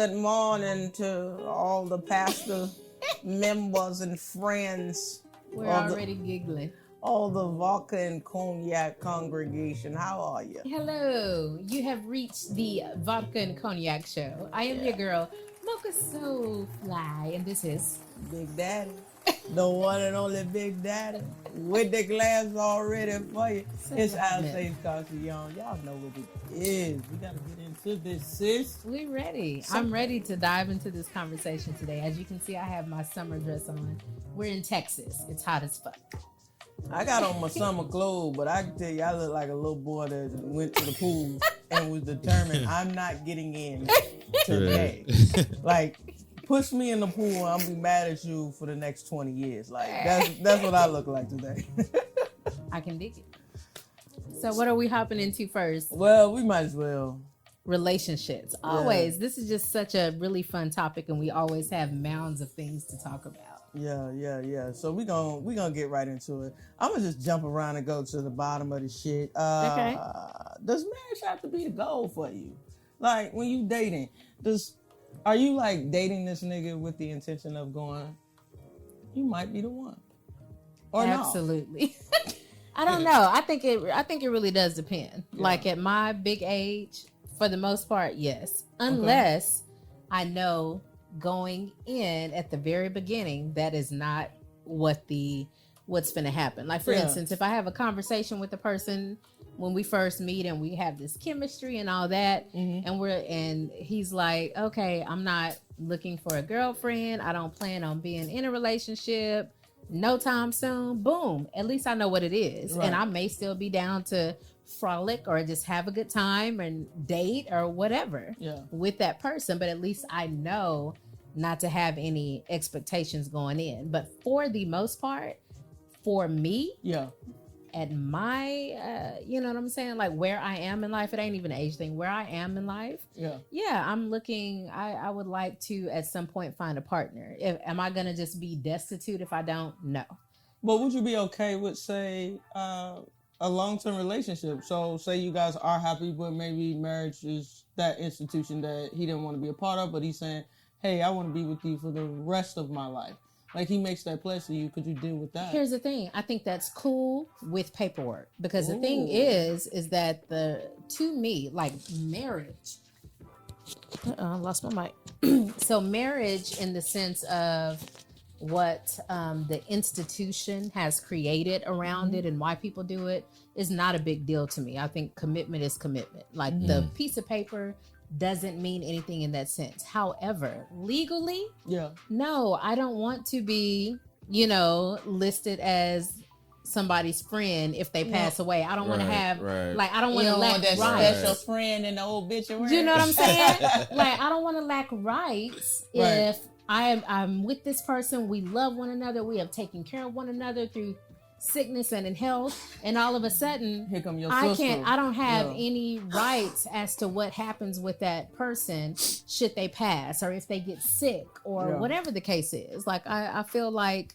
good morning to all the pastor members and friends. We're already giggling. All the Vodka and Cognac congregation. How are you? Hello. You have reached the Vodka and Cognac show. I am your girl, Mocha So Fly, and this is Big Daddy. The one and only Big Daddy. With the glass all ready for you. It's Alsace Castellon. Y'all know what it is. We got to get into this, sis. We're ready. I'm ready to dive into this conversation today. As you can see, I have my summer dress on. We're in Texas. It's hot as fuck. I got on my summer clothes, but I can tell you I look like a little boy that went to the pool and was determined I'm not getting in today. Like, push me in the pool and I'll be mad at you for the next 20 years. Like, that's what I look like today. I can dig it. So what are we hopping into first? Well, we might as well. Relationships. Always. This is just such a really fun topic, and we always have mounds of things to talk about. Yeah. So we gonna get right into it. I'm gonna just jump around and go to the bottom of the shit. Okay. Does marriage have to be the goal for you? Like, when you dating, are you like dating this nigga with the intention of going, you might be the one, or not? Absolutely. I don't know. I think it really does depend. Yeah. Like, at my big age, for the most part, yes. Unless I know going in at the very beginning, that is not what's going to happen. Like, for instance, if I have a conversation with a person when we first meet and we have this chemistry and all that, and he's like, okay, I'm not looking for a girlfriend. I don't plan on being in a relationship no time soon. Boom. At least I know what it is. Right. And I may still be down to frolic or just have a good time and date or whatever with that person, but at least I know not to have any expectations going in. But for the most part, for me, at my you know what I'm saying, like where I am in life, it ain't even an age thing, where I am in life, I'm looking, I would like to at some point find a partner. Am I gonna just be destitute if I don't? No. But would you be okay with, say, a long-term relationship? So say you guys are happy, but maybe marriage is that institution that he didn't want to be a part of, but he's saying, hey, I want to be with you for the rest of my life. Like, he makes that pledge to you. Could you deal with that? Here's the thing. I think that's cool with paperwork, because the thing is that to me, like, marriage, I lost my mic. So marriage, in the sense of what the institution has created around it and why people do it, is not a big deal to me. I think commitment is commitment. Like, the piece of paper doesn't mean anything in that sense. However, legally, no, I don't want to be, listed as somebody's friend if they pass away. I don't want to have like, I don't want to lack that rights. special friend in the obituary. You know what I'm saying? Like, I don't want to lack rights if I'm with this person. We love one another. We have taken care of one another through sickness and in health, and all of a sudden here come your I sister. I don't have any rights as to what happens with that person should they pass, or if they get sick, or whatever the case is. Like, I feel like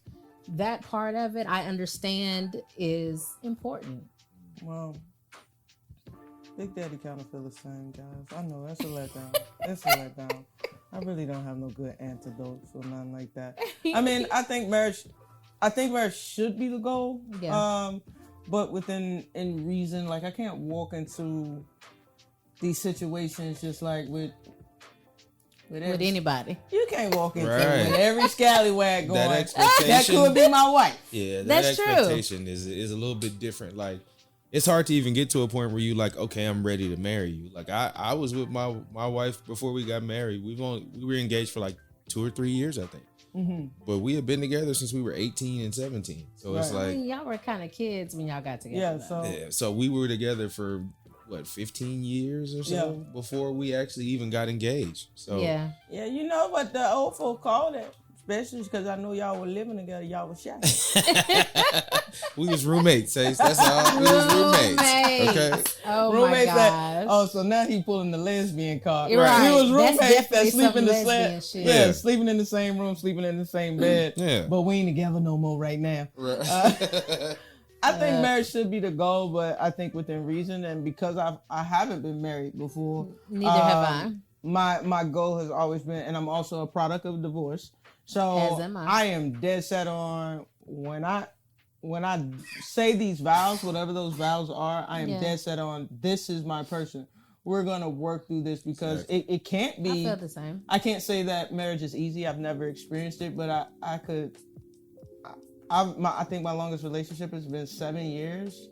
that part of it, I understand, is important. Well, Big Daddy kind of feel the same, guys. I know, that's a letdown. It's a letdown. I really don't have no good antidotes or nothing like that. I mean, I think marriage should be the goal. But within reason. Like, I can't walk into these situations just like with anybody. You can't walk into it with every scallywag going, that could be my wife. Yeah, that's expectation is a little bit different. Like, it's hard to even get to a point where you like, okay, I'm ready to marry you. Like, I was with my wife before we got married. We were engaged for like 2 or 3 years, I think. But we had been together since we were 18 and 17. So it's like, y'all were kind of kids when y'all got together. So we were together for 15 years or so before we actually even got engaged. So you know what the old folk call it, especially because I know y'all were living together. Y'all were shy. We was roommates, Ace. That's all. We was roommates. Okay. Oh roommates my gosh. Oh, so now he pulling the lesbian card. Right. We was roommates that sleep in the same sleeping in the same room, sleeping in the same bed. But we ain't together no more right now. Right. I think marriage should be the goal, but I think within reason. And because I haven't been married before. Neither have I. my goal has always been, and I'm also a product of divorce. So As am I. I am dead set on when I say these vows, whatever those vows are, I am dead set on this is my person. We're gonna work through this because it can't be. I feel the same. I can't say that marriage is easy. I've never experienced it, but I could. I think my longest relationship has been 7 years.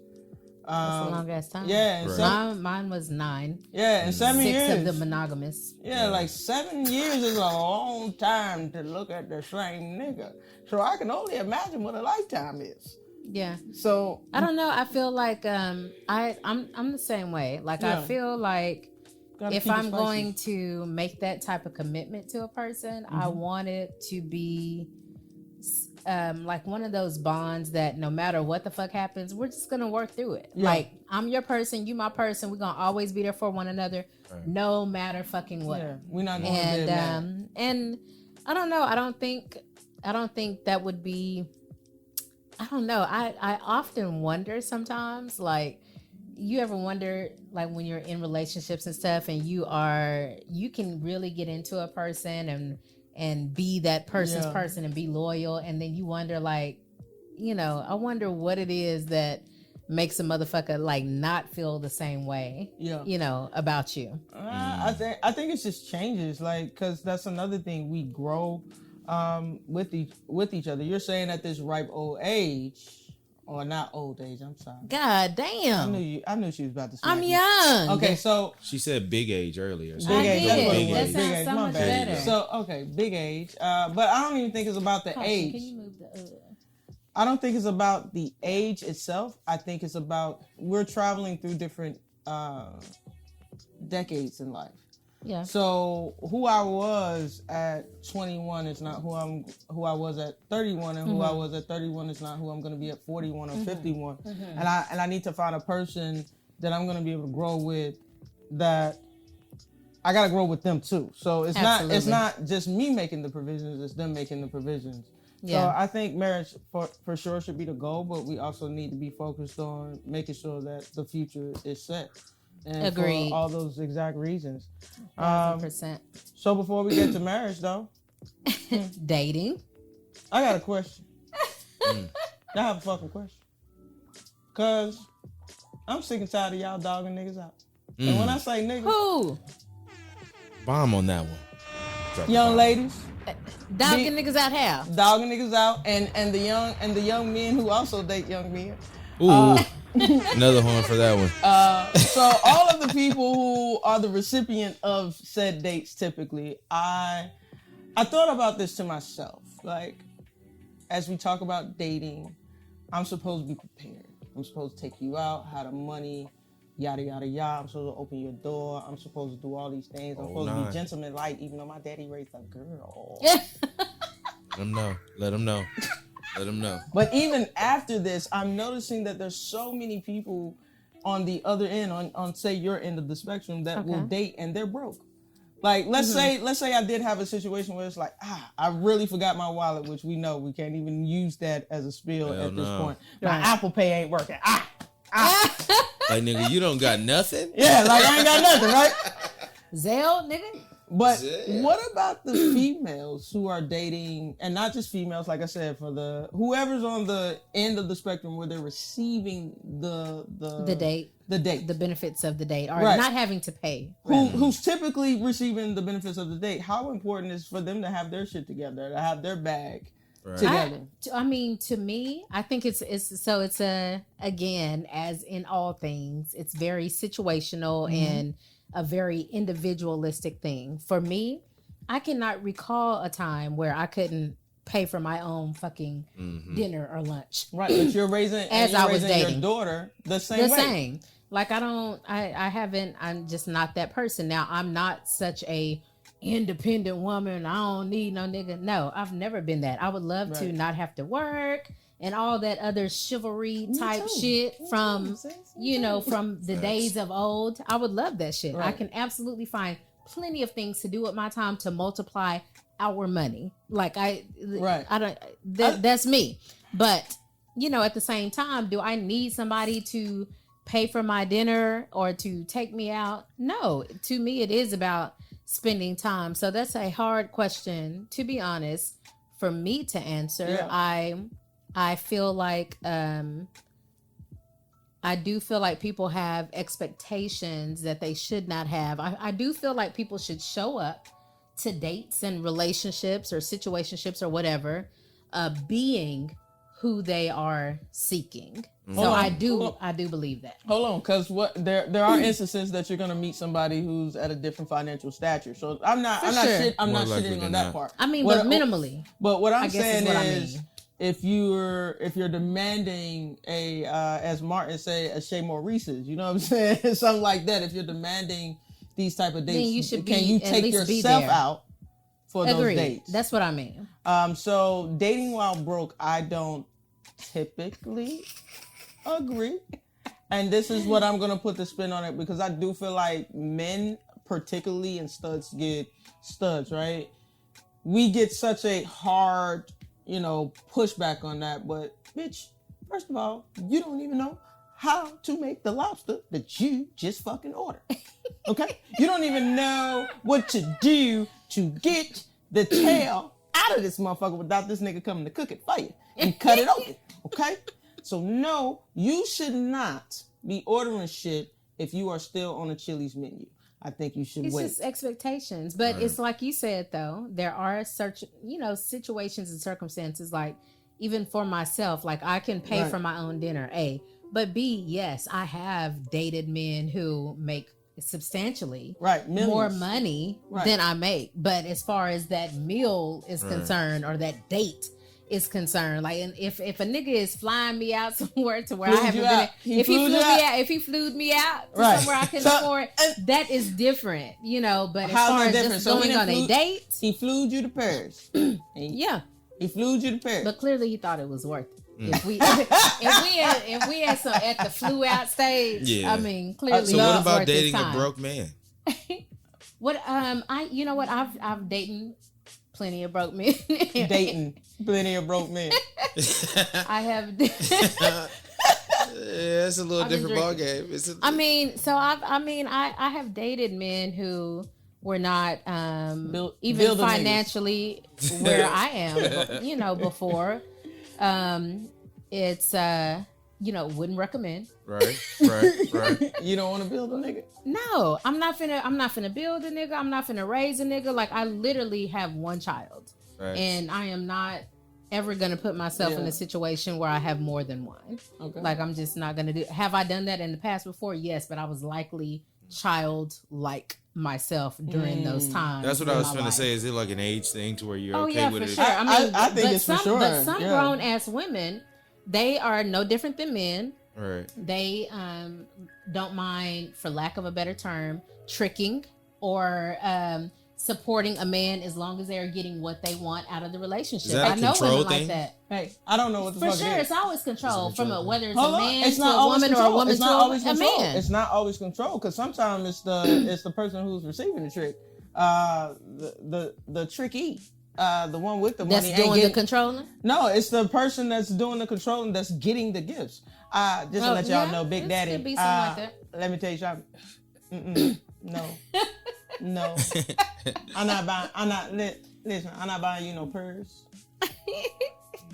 That's a long ass time. Yeah, and mine was 9. Yeah, and 7 years. 6 of the monogamous. Yeah, like 7 years is a long time to look at the same nigga. So I can only imagine what a lifetime is. Yeah. So I don't know. I feel like I'm the same way. Like I feel like if I'm going to make that type of commitment to a person, I want it to be like one of those bonds that no matter what the fuck happens, we're just gonna work through it. Yeah. Like I'm your person, you my person. We're gonna always be there for one another, no matter fucking what. Yeah, we're not going to bed, and I don't know. I don't think that would be. I don't know. I often wonder sometimes, like, you ever wonder, like, when you're in relationships and stuff, and you can really get into a person and be that person's person and be loyal, and then you wonder, like, I wonder what it is that makes a motherfucker like not feel the same way, about you. I think it's just changes, like, because that's another thing, we grow with each other. You're saying at this ripe old age, or not old age, I'm sorry. God damn. I knew she was about to say I'm young. Okay, so she said big age earlier. So big age. That big sounds age. so much better. So okay, big age. But I don't even think it's about the age. Can you move the I don't think it's about the age itself. I think it's about we're traveling through different decades in life. Yeah. So who I was at 21 is not who I was at 31, and who I was at 31 is not who I'm going to be at 41 or 51. And I need to find a person that I'm going to be able to grow with. That I got to grow with them too. So it's not just me making the provisions; it's them making the provisions. Yeah. So I think marriage for sure should be the goal, but we also need to be focused on making sure that the future is set. And Agreed. For all those exact reasons. 100%. So before we get to marriage, though, dating. I got a question. I have a fucking question. Cause I'm sick and tired of y'all dogging niggas out. And when I say niggas, who? Bomb on that one. Young ladies. Dogging niggas out how? Dogging niggas out, and the young men who also date young men. Ooh. Another horn for that one. So all of the people who are the recipient of said dates, typically, I thought about this to myself. Like, as we talk about dating, I'm supposed to be prepared. I'm supposed to take you out, have the money, yada, yada, yada. I'm supposed to open your door. I'm supposed to do all these things. I'm supposed to be gentleman-like, even though my daddy raised a girl. Let him know. Let him know. Let him know. But even after this, I'm noticing that there's so many people on the other end, on say your end of the spectrum, that will date and they're broke. Like, let's say I did have a situation where it's like, I really forgot my wallet, which we know we can't even use that as a spiel at this point. My Apple Pay ain't working. Like, nigga, you don't got nothing? Yeah, like I ain't got nothing, right? Zelle, nigga. But what about the females who are dating, and not just females, like I said, for the whoever's on the end of the spectrum where they're receiving the date, the benefits of the date, or not having to pay. Who's typically receiving the benefits of the date? How important is for them to have their shit together, to have their bag together? I mean, to me, I think it's again, as in all things, it's very situational and a very individualistic thing. For me, I cannot recall a time where I couldn't pay for my own fucking dinner or lunch. Right, but you're raising your daughter the same way. Like I'm just not that person. Now, I'm not such a independent woman. I don't need no nigga. No, I've never been that. I would love to not have to work and all that other chivalry type shit from the days of old. I would love that shit. Right. I can absolutely find plenty of things to do with my time to multiply our money. Like that's me. But, at the same time, do I need somebody to pay for my dinner or to take me out? No, to me, it is about spending time. So that's a hard question, to be honest, for me to answer. Yeah. I feel like I do feel like people have expectations that they should not have. I do feel like people should show up to dates and relationships or situationships or whatever, being who they are seeking. So I do believe that. Hold on, because there are instances that you're gonna meet somebody who's at a different financial stature. So I'm not shitting on that part. I mean, but minimally. But what I'm saying is, if you're demanding a as Martin say, a Shea Maurice's, you know what I'm saying, something like that. If you're demanding these type of dates, then you should can you take yourself out for those dates? That's what I mean. So dating while broke, I don't typically agree. And this is what I'm gonna put the spin on it, because I do feel like men, particularly, and studs, right? We get such a hard, pushback on that. But bitch, first of all, you don't even know how to make the lobster that you just fucking ordered. Okay? You don't even know what to do to get the tail out of this motherfucker without this nigga coming to cook it for you and cut it open. Okay? So no, you should not be ordering shit if you are still on a Chili's menu. I think you should wait. It's just expectations. But it's like you said, though, there are situations and circumstances, like even for myself, like I can pay for my own dinner, A. But B, yes, I have dated men who make substantially more money than I make. But as far as that meal is concerned, or that date is concerned, like, and if a nigga is flying me out somewhere to where I haven't been, if he flew me out to somewhere I couldn't afford, that is different, But as far as just going on a date, he flew you to Paris. He flew you to Paris. But clearly he thought it was worth it. If we had some at the flew out stage, I mean, clearly. So what about dating a broke man? I've dated plenty of broke men. Dating plenty of broke men. I have. It's a little different ball game. I have dated men who were not even financially where I am, before. It's wouldn't recommend. Right. You don't want to build a nigga? No, I'm not finna build a nigga. I'm not finna raise a nigga. Like, I literally have one child, and I am not ever gonna put myself in a situation where I have more than one. Okay. Like, I'm just not gonna do. Have I done that in the past before? Yes, but I was likely childlike myself during those times. That's what I was gonna say. Is it like an age thing to where you're okay with it? Sure. I think it's for sure. But some grown ass women, they are no different than men. Right. They don't mind, for lack of a better term, tricking or supporting a man as long as they're getting what they want out of the relationship. Is that I know women thing? like that. Hey, I don't know what the fuck For sure, it's always control, whether it's Hold a man it's to not a always woman control. or a woman It's to not always a control. man. It's not always control, because sometimes it's the person who's receiving the trick, the tricky. The one with the money that's doing the controlling. No, it's the person that's doing the controlling that's getting the gifts. Just to let y'all know, Big Daddy. Could be something like that. Let me tell you something. No. I'm not buying. Listen, I'm not buying you no purse.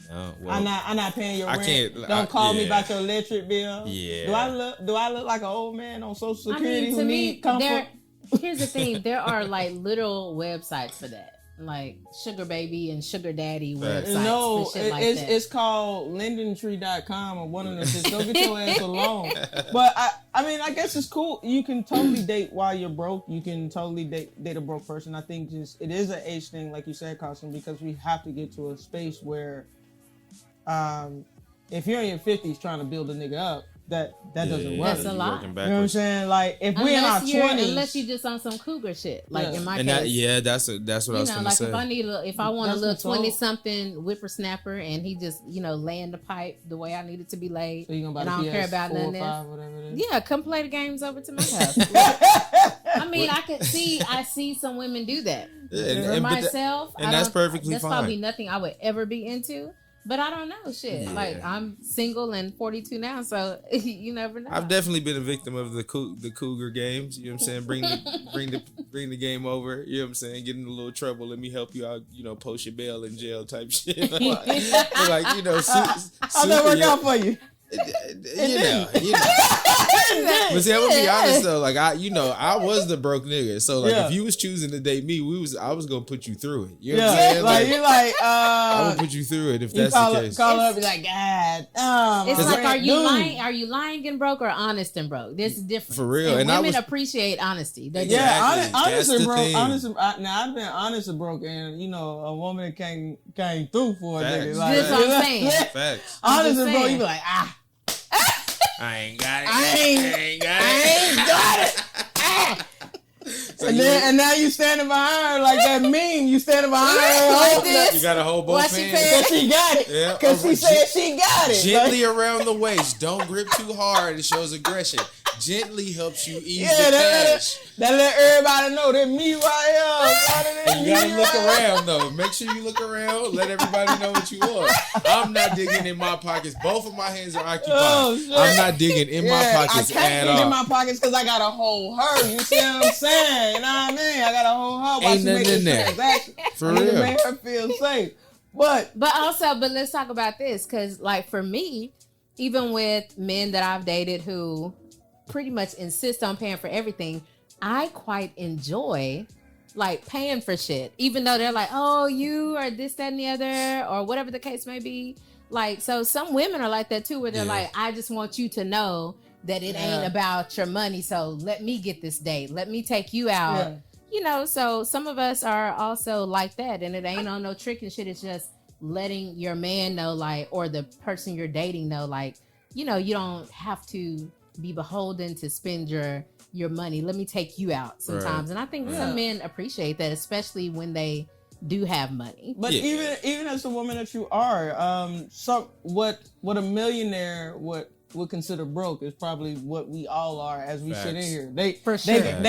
No, I'm not paying your rent. I can't. Don't call me about your electric bill. Yeah. Do I look like an old man on Social Security who need comfort? comfort? Here's the thing: there are like little websites for that, like Sugar Baby and Sugar Daddy websites. No, and shit like that. It's called LendingTree.com or one of them shit. Go get your ass a loan. But I guess it's cool. You can totally date while you're broke. You can totally date a broke person. I think it is an age thing, like you said, Carson, because we have to get to a space where, if you're in your 50s trying to build a nigga up, that doesn't work. That's a lot. You know what I'm saying? Like, if we're in our 20s, unless you just on some cougar shit, like in my case. That's what I was gonna say. If I want a little 20-something whippersnapper and he just laying the pipe the way I need it to be laid, so you gonna buy and I don't care about nothing else. Yeah, come play the games over to my house. I see some women do that. For myself, and that's perfectly that's fine. probably nothing I would ever be into. But I don't know shit. Yeah. Like I'm single and 42 now, so you never know. I've definitely been a victim of the cougar games. You know what I'm saying? Bring the game over. You know what I'm saying? Get in a little trouble. Let me help you out. You know, post your bail in jail type shit. Like you know, how'd that work out for you? You know. But see, I'm gonna be honest though. Like I was the broke nigga. So like, if you was choosing to date me, I was gonna put you through it. You know what I'm saying? Like you like, I would put you through it if that's the case. Call up, be like, God, it's like, are you lying? Are you lying and broke or honest and broke? There's a difference. For real, and women appreciate honesty. They honest and broke. Now I've been honest and broke, and you know, a woman came through for a nigga. Like, that's what I'm saying. Facts. Honest and broke, you be like, I ain't got it. I ain't got it. So and now you standing behind her like that meme. You standing behind her like this. You got to hold both hands. Because she got it. Yeah. Because she said she got it. Gently around the waist. Don't grip too hard. It shows aggression. Gently helps you ease the cash. That let everybody know that me right here. You gotta look around though. Make sure you look around. Let everybody know what you want. I'm not digging in my pockets. Both of my hands are occupied. I'm not digging in my pockets at all. I can't dig in my pockets because I gotta hold her. You see what I'm saying? You know what I mean? I gotta hold her while Ain't she nothing makes in there. transaction. For real. To make her feel safe. But let's talk about this, because like for me, even with men that I've dated who pretty much insist on paying for everything, I quite enjoy like paying for shit, even though they're like, oh, you are this, that, and the other, or whatever the case may be. Like, so some women are like that too, where they're like, I just want you to know that it ain't about your money, so let me get this date, let me take you out. You know, so some of us are also like that, and it ain't on no trick and shit. It's just letting your man know, like, or the person you're dating know, like, you know, you don't have to be beholden to spend your money. Let me take you out sometimes. Right. And I think some men appreciate that, especially when they do have money. But even as a woman that you are, so what a millionaire would consider broke is probably what we all are as we sit in here. They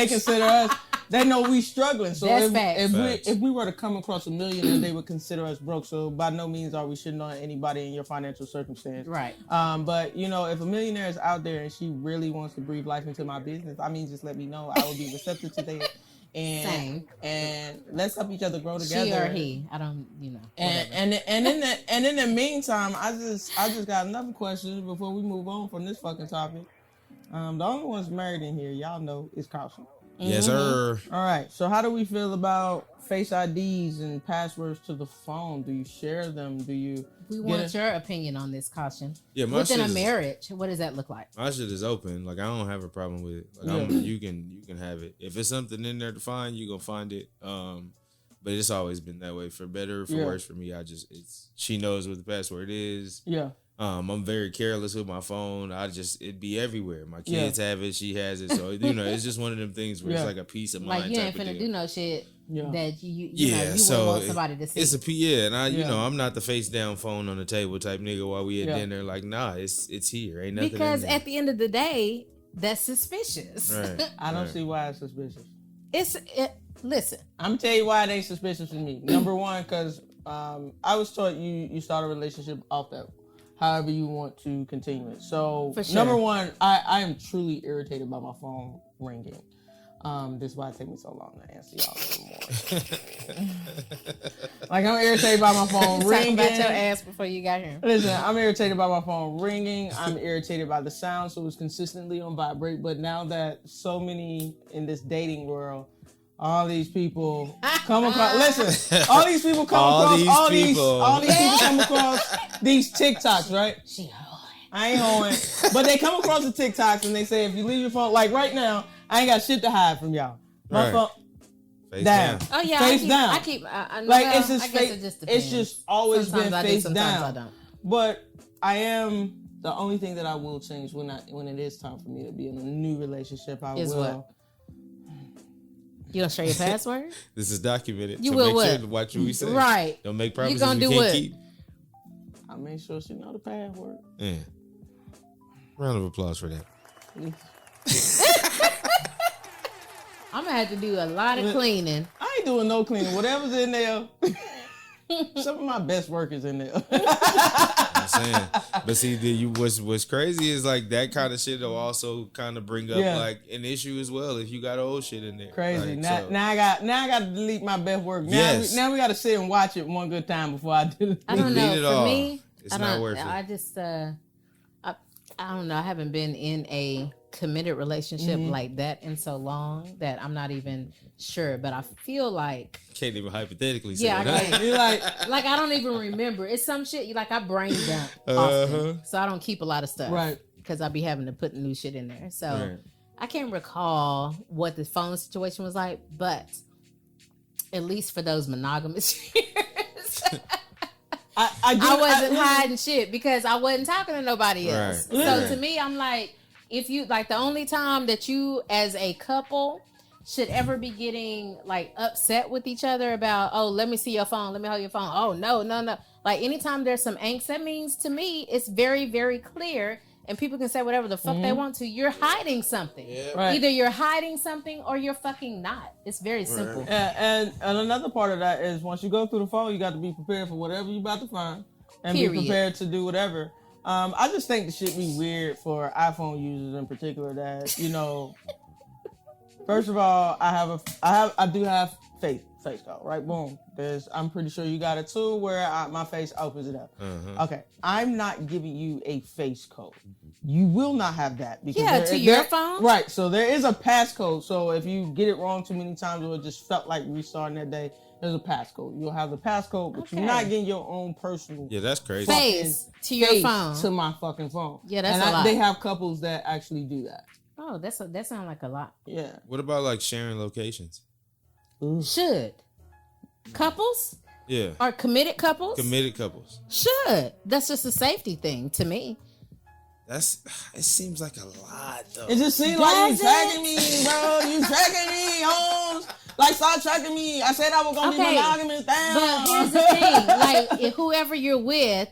consider us. They know we struggling. So if we were to come across a millionaire, they would consider us broke. So by no means are we shitting on anybody in your financial circumstance. Right. But you know, if a millionaire is out there and she really wants to breathe life into my business, I mean, just let me know. I will be receptive to that. And let's help each other grow together. She or he, I don't, you know. And in the meantime, I just got another question before we move on from this fucking topic. The only one's married in here, y'all know, is Carson. Yes, sir. All right. So how do we feel about Face IDs and passwords to the phone? Do you share them? We want your opinion on this, Caution. Yeah, within a marriage, what does that look like? My shit is open. Like, I don't have a problem with it. Like, you can have it. If it's something in there to find, you gonna find it. But it's always been that way, for better or for worse. For me, she knows what the password is. Yeah. I'm very careless with my phone. It'd be everywhere. My kids have it. She has it. So, you know, it's just one of them things where it's like a peace of mind. Like, you ain't finna do no shit that you know, you so wouldn't want somebody to see. It's and you know, I'm not the face down phone on the table type nigga while we at dinner. Like, nah, it's here. Ain't nothing. Because at the end of the day, that's suspicious. Right. I don't see why it's suspicious. Listen, I'm gonna tell you why it ain't suspicious to me. Number one, because I was taught you start a relationship off that. However you want to continue it. So, number one, I am truly irritated by my phone ringing. This is why it takes me so long to answer y'all a little more. Like, I'm irritated by my phone ringing. Talk about your ass before you got here. Listen, I'm irritated by my phone ringing. I'm irritated by the sound, so it's consistently on vibrate. But now that so many in this dating world, all these people come across. Listen, all these people come across these TikToks, right? She hoeing. I ain't hoeing, but they come across the TikToks and they say, if you leave your phone, like right now, I ain't got shit to hide from y'all. My phone face down. Oh yeah, face down. It's just face. It's just always sometimes been face down. I don't. But I am the only thing that I will change when it is time for me to be in a new relationship. I will. What? You gonna share your password? This is documented. You will make sure to watch what we say. Right. Don't make promises you gonna we do can't what? keep. I make sure she know the password. Yeah. Round of applause for that. I'm gonna have to do a lot of cleaning. I ain't doing no cleaning. Whatever's in there. Some of my best work is in there. I'm saying, but see, what's crazy is like that kind of shit will also kind of bring up like an issue as well if you got old shit in there. Crazy. Like, now I got to delete my best work. Now we got to sit and watch it one good time before I do. I don't know. it For all. me, It's not worth it. I just I don't know. I haven't been in a committed relationship like that in so long that I'm not even sure. But I feel like can't even hypothetically say I that. can't. You're like I don't even remember. It's some shit like I brain dump often, so I don't keep a lot of stuff, right? Because I be having to put new shit in there. So Right. I can't recall what the phone situation was like, but at least for those monogamous years. I wasn't hiding shit because I wasn't talking to nobody else. Right. So to me, I'm like, if you like the only time that you as a couple should ever be getting like upset with each other about, oh, let me see your phone, let me hold your phone. Oh, no. Like anytime there's some angst, that means to me it's very, very clear. And people can say whatever the fuck they want to. You're hiding something. Yeah. Right. Either you're hiding something or you're fucking not. It's very simple. And another part of that is once you go through the phone, you got to be prepared for whatever you're about to find, and be prepared to do whatever. I just think the shit be weird for iPhone users in particular. That first of all, I do have face call, right? Boom. I'm pretty sure you got it too, where my face opens it up. Okay, I'm not giving you a face code. You will not have that because your phone, right? So there is a passcode. So if you get it wrong too many times, or it just felt like restarting that day, there's a passcode. You'll have the passcode, but you're not getting your own personal. Yeah, that's crazy. Face to your phone, to my fucking phone. Yeah, that's a lot. They have couples that actually do that. Oh, that sounds like a lot. Yeah. What about like sharing locations? Should couples? Yeah. Or committed couples? Committed couples. Should. That's just a safety thing to me. It seems like a lot though. It just seems like you tracking me, bro. You tracking me, Holmes. Like, stop tracking me. I said I was gonna be monogamous. Damn. But here's the thing, like whoever you're with,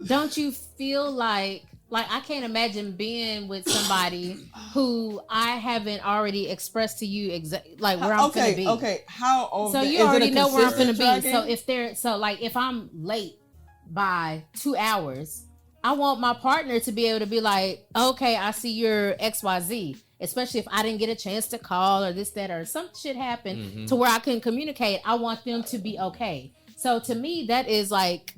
don't you feel like I can't imagine being with somebody who I haven't already expressed to you like where I'm gonna be. Okay, how often? So you already know where I'm gonna be. So if I'm late by 2 hours, I want my partner to be able to be like, okay, I see your XYZ. Especially if I didn't get a chance to call or this, that, or some shit happened to where I couldn't communicate. I want them to be okay. So to me, that is like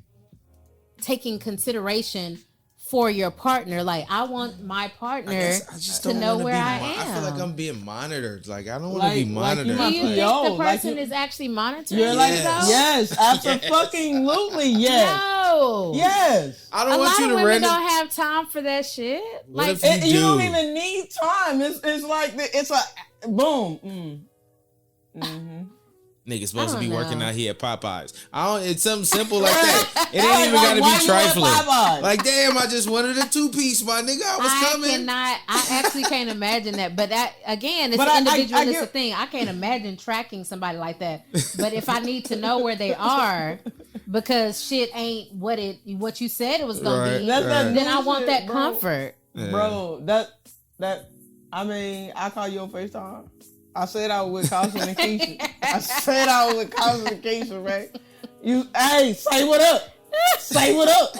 taking consideration for your partner. Like, I want my partner to know where I am. I feel like I'm being monitored. Like, I don't want to be monitored. Do you think the person is actually monitoring you? Yes, absolutely, yes. No. Yes. I don't want you to women don't have time for that shit. What like, if you don't even need time. It's like, it's a boom. Nigga supposed to be working out here at Popeyes. It's something simple like that. It ain't even got to be trifling. Like, damn, I just wanted a 2-piece, my nigga. I was coming. I actually can't imagine that. But that, again, it's an individualistic thing. I can't imagine tracking somebody like that. But if I need to know where they are, because shit ain't what you said it was gonna be, then I want that comfort, bro. I mean, I call you on FaceTime. I said I was with Carson and Keisha. Right? Say what up. Say what up.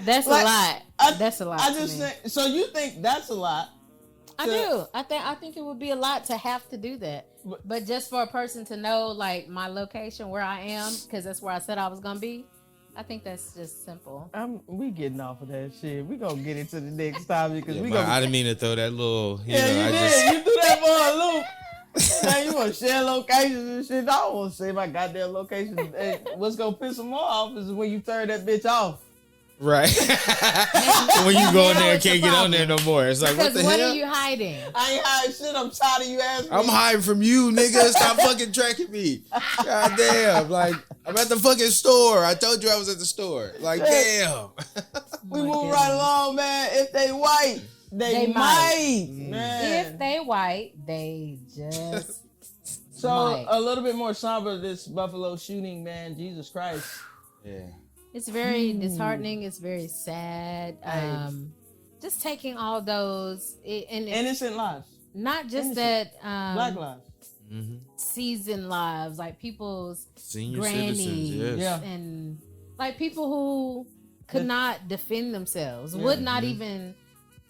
That's a lot. That's a lot. I just think, so you think that's a lot? I do. I think it would be a lot to have to do that. But just for a person to know like my location, where I am, because that's where I said I was gonna be, I think that's just simple. We getting off of that shit. We gonna get into the next topic because I didn't mean to throw that little. You did. You threw that for a loop. Now you want to share locations and shit. I don't want to say my goddamn location. Hey, what's gonna piss them off is when you turn that bitch off. Right. When you go in there and can't get on there no more. It's like, what the hell? What are you hiding? I ain't hiding shit. I'm tired of you asking me. I'm hiding from you, nigga. Stop fucking tracking me. God damn. Like, I'm at the fucking store. I told you I was at the store. Like, damn. We move right along, man. If they white, they might. Man. If they white, they just So might. A little bit more somber, this Buffalo shooting, man. Jesus Christ. Yeah. It's very disheartening. It's very sad. Just taking all those innocent lives. Not just innocent. that. Black lives. seasoned lives, like people's Senior grannies, citizens, yes. Yeah. and like people who could not defend themselves, would not even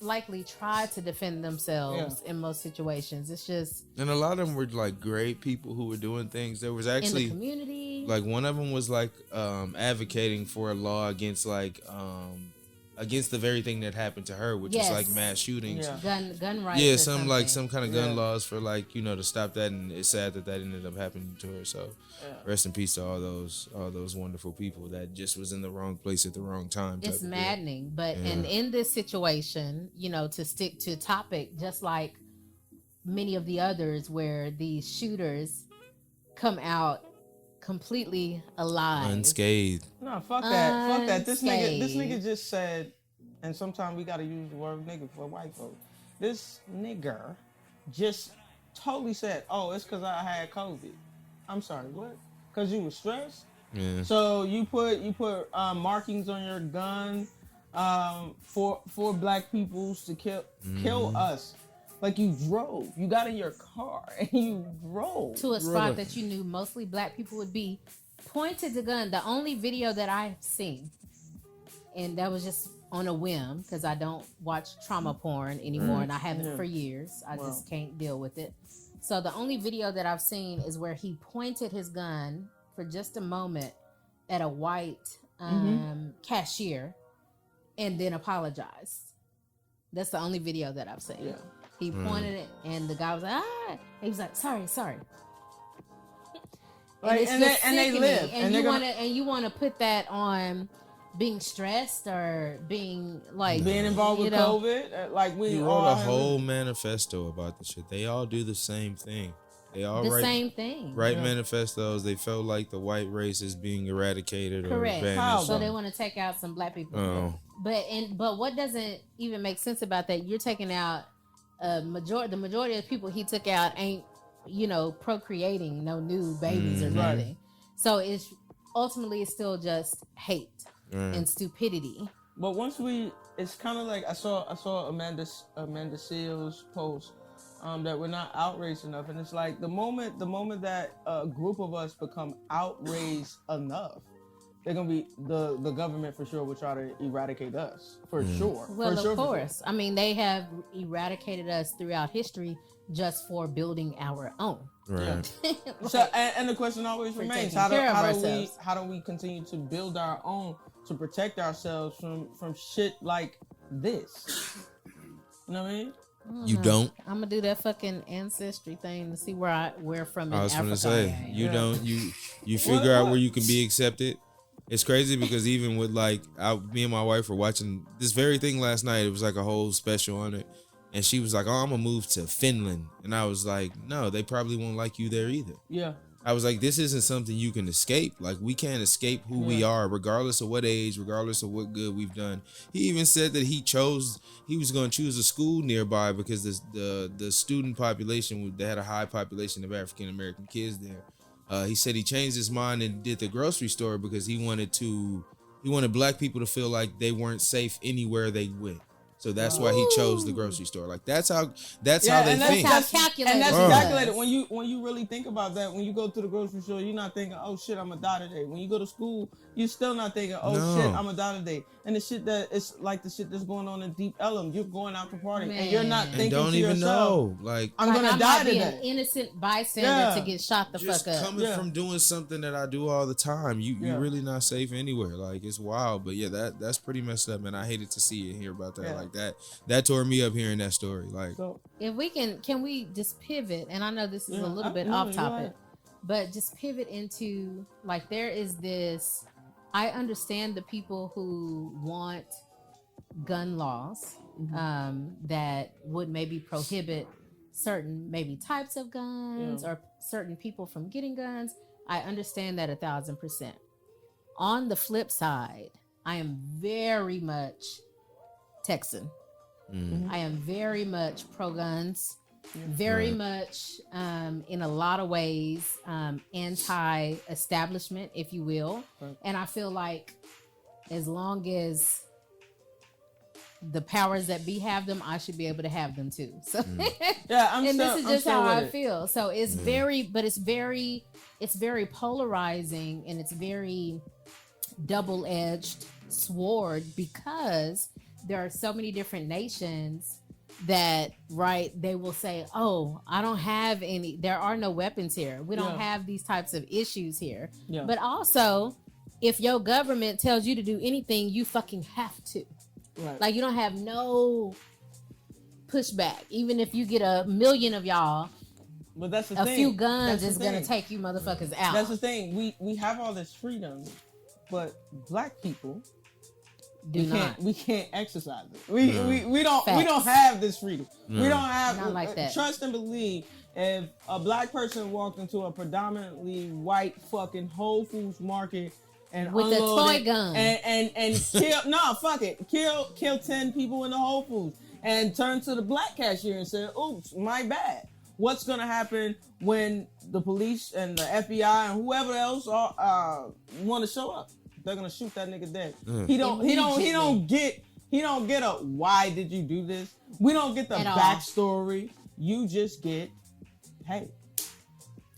likely try to defend themselves in most situations. It's just, and a lot of them were like great people who were doing things. There was actually in the community, like one of them was like advocating for a law against like against the very thing that happened to her, which was like mass shootings. gun rights. Yeah, or some something. like some kind of gun laws for like, you know, to stop that, and it's sad that ended up happening to her. So rest in peace to all those wonderful people that just was in the wrong place at the wrong time. It's maddening, but and in this situation, you know, to stick to topic, just like many of the others where these shooters come out completely alive, unscathed. No, fuck that. This nigga just said, and sometimes we gotta use the word nigga for white folks. This nigger just totally said, "Oh, it's because I had COVID." I'm sorry, what? Because you were stressed? Yeah. So you put markings on your gun for black peoples to kill us. Like you drove. You got in your car and you drove to a spot that you knew mostly black people would be. Pointed the gun. The only video that I've seen, and that was just on a whim because I don't watch trauma porn anymore, and I haven't for years. I just can't deal with it. So the only video that I've seen is where he pointed his gun for just a moment at a white cashier and then apologized. That's the only video that I've seen. Yeah. He pointed it, and the guy was like, "Ah!" He was like, "Sorry." Like, and they live, and you want to put that on being stressed or being like being involved with COVID. Like he wrote a whole manifesto about the shit. They all do the same thing. They all write manifestos. They felt like the white race is being eradicated or banished. So they want to take out some black people. Oh. But what doesn't even make sense about that? You're taking out the majority of people he took out ain't, you know, procreating no new babies or nothing. So it's ultimately it's still just hate and stupidity. But once it's kind of like I saw Amanda Seals post that we're not outraged enough, and it's like the moment that a group of us become outraged enough, they're gonna be the government for sure will try to eradicate us for sure. Well, of course. Sure. I mean, they have eradicated us throughout history just for building our own. Right. So, and the question always remains: how do we continue to build our own to protect ourselves from shit like this? You know what I mean? You don't. I'm gonna do that fucking ancestry thing to see where from. I was gonna say don't. You figure out where you can be accepted. It's crazy because even with like me and my wife were watching this very thing last night. It was like a whole special on it, and she was like, "Oh, I'm gonna move to Finland," and I was like, "No, they probably won't like you there either." Yeah. I was like, this isn't something you can escape. Like, we can't escape who we are, regardless of what age, regardless of what good we've done. He even said that he was going to choose a school nearby because the student population, they had a high population of African American kids there. He said he changed his mind and did the grocery store because he wanted black people to feel like they weren't safe anywhere they went. So that's why he chose the grocery store. Like that's how they think. That's calculated. And that's calculated. When you really think about that, when you go to the grocery store, you're not thinking, "Oh shit, I'm gonna die today." When you go to school, you're still not thinking, "Oh shit, I'm gonna die today." And the shit that it's like the shit that's going on in Deep Ellum, you're going out to party and you're not thinking don't to even yourself, know. Like I'm gonna die be today. An innocent bystander to get shot the just fuck up. Coming from doing something that I do all the time, you're really not safe anywhere. Like it's wild, but that's pretty messed up, man. I hated to see and hear about that like that. That tore me up hearing that story. Like, so, if we can we just pivot? And I know this is a little bit off topic, but just pivot into like there is this. I understand the people who want gun laws that would maybe prohibit certain maybe types of guns or certain people from getting guns. I understand that 1,000%. On the flip side, I am very much Texan. I am very much pro-guns, very much, in a lot of ways, anti-establishment, if you will. And I feel like as long as the powers that be have them, I should be able to have them too. So Yeah, this is just how I feel. So it's it's very polarizing, and it's very double-edged sword, because there are so many different nations that, right, they will say, oh, I don't have any, there are no weapons here, we don't have these types of issues here. But also, if your government tells you to do anything, you fucking have to. Right. Like, you don't have no pushback. Even if you get 1 million of y'all, but that's the a thing. few guns is gonna take you motherfuckers out. That's the thing. We have all this freedom, but black people we can't exercise it. We don't have this freedom. We don't have not like that. Trust and believe. If a black person walked into a predominantly white fucking Whole Foods market and with a toy gun and kill 10 people in the Whole Foods and turn to the black cashier and say, oops, my bad. What's gonna happen when the police and the FBI and whoever else want to show up? They're gonna shoot that nigga dead. He don't get a why did you do this? We don't get the backstory. You just get, hey,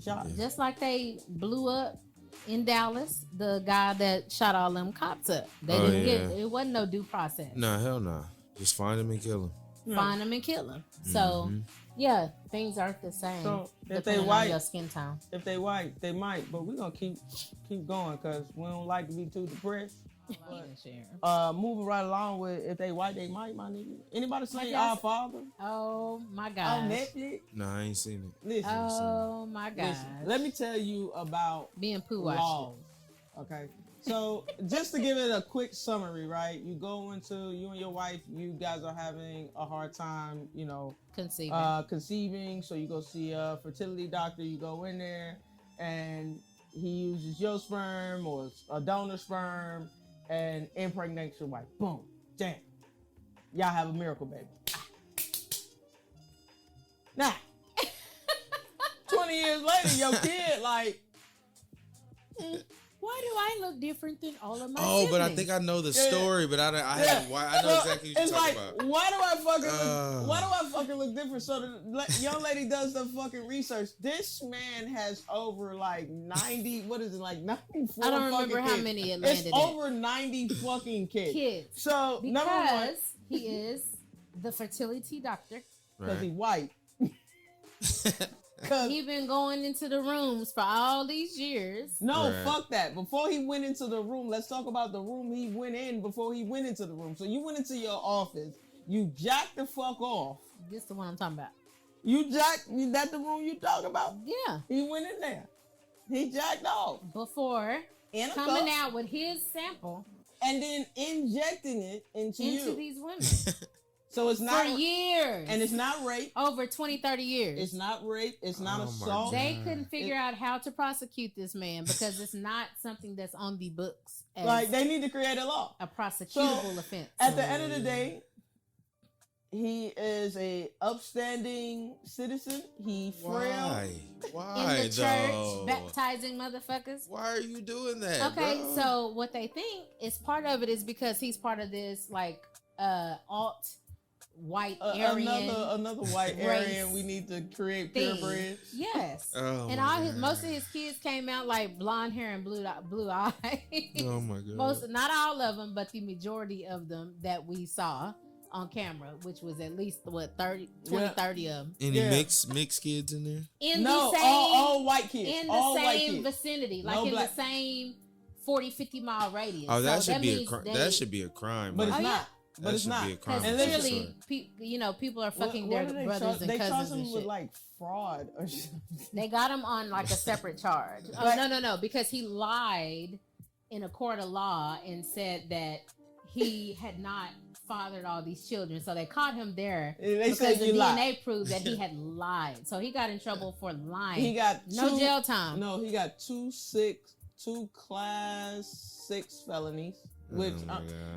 shot. Just like they blew up in Dallas, the guy that shot all them cops up. They didn't get it. Wasn't no due process. Nah, hell nah. Just find him and kill him. Find him and kill him. So yeah, things aren't the same. So if they white, your skin tone. If they white, they might. But we're gonna keep going because we don't like to be too depressed. Moving right along with if they white, they might, my nigga. Anybody seen Our Father? Oh my god. On Netflix? Nah, I ain't seen it. Listen. Oh my god. Let me tell you about being poo laws. Okay. So just to give it a quick summary, right? You go into, you and your wife, you guys are having a hard time, conceiving. So you go see a fertility doctor. You go in there, and he uses your sperm or a donor sperm and impregnates your wife. Boom, damn, y'all have a miracle baby. Now, 20 years later, your kid like. Why do I look different than all of my siblings? But I think I know the story, but I know exactly what you're talking about. Why do I fucking look different? So the young lady does the fucking research. This man has over like 90, what is it, like 94 I don't remember how kids. many it landed. It's over 90 fucking kids. So because he is the fertility doctor. Because he's white. He been going into the rooms for all these years. No, fuck that. Before he went into the room, let's talk about the room he went in before he went into the room. So you went into your office, you jacked the fuck off. This is the one I'm talking about. That the room you talking about? Yeah. He went in there. He jacked off. Before coming out with his sample. And then injecting it into these women. So it's not for years. And it's not rape. Over 20, 30 years. It's not rape. It's not assault. They couldn't figure out how to prosecute this man because it's not something that's on the books. Like, they need to create a law. A prosecutable offense. At the end of the day, he is a upstanding citizen. He frail. Why in the church, baptizing motherfuckers. Why are you doing that? Okay, so what they think is part of it is because he's part of this like alt white Aryan, another white Aryan. We need to create purebreds. Yes, and most of his kids came out like blonde hair and blue eyes. Oh my god! Not all of them, but the majority of them that we saw on camera, which was at least 30 of them. Any mixed kids in there? All white kids. In all the same vicinity, like in the same 40-50 mile radius. Oh, that should be a crime. But it's not. But it's not. Because clearly, people are fucking their brothers and cousins. They charge him with like fraud or something. They got him on like a separate charge. No, because he lied in a court of law and said that he had not fathered all these children. So they caught him there because the DNA proved that he had lied. So he got in trouble for lying. He got no jail time. No, he got two class 6 felonies. Which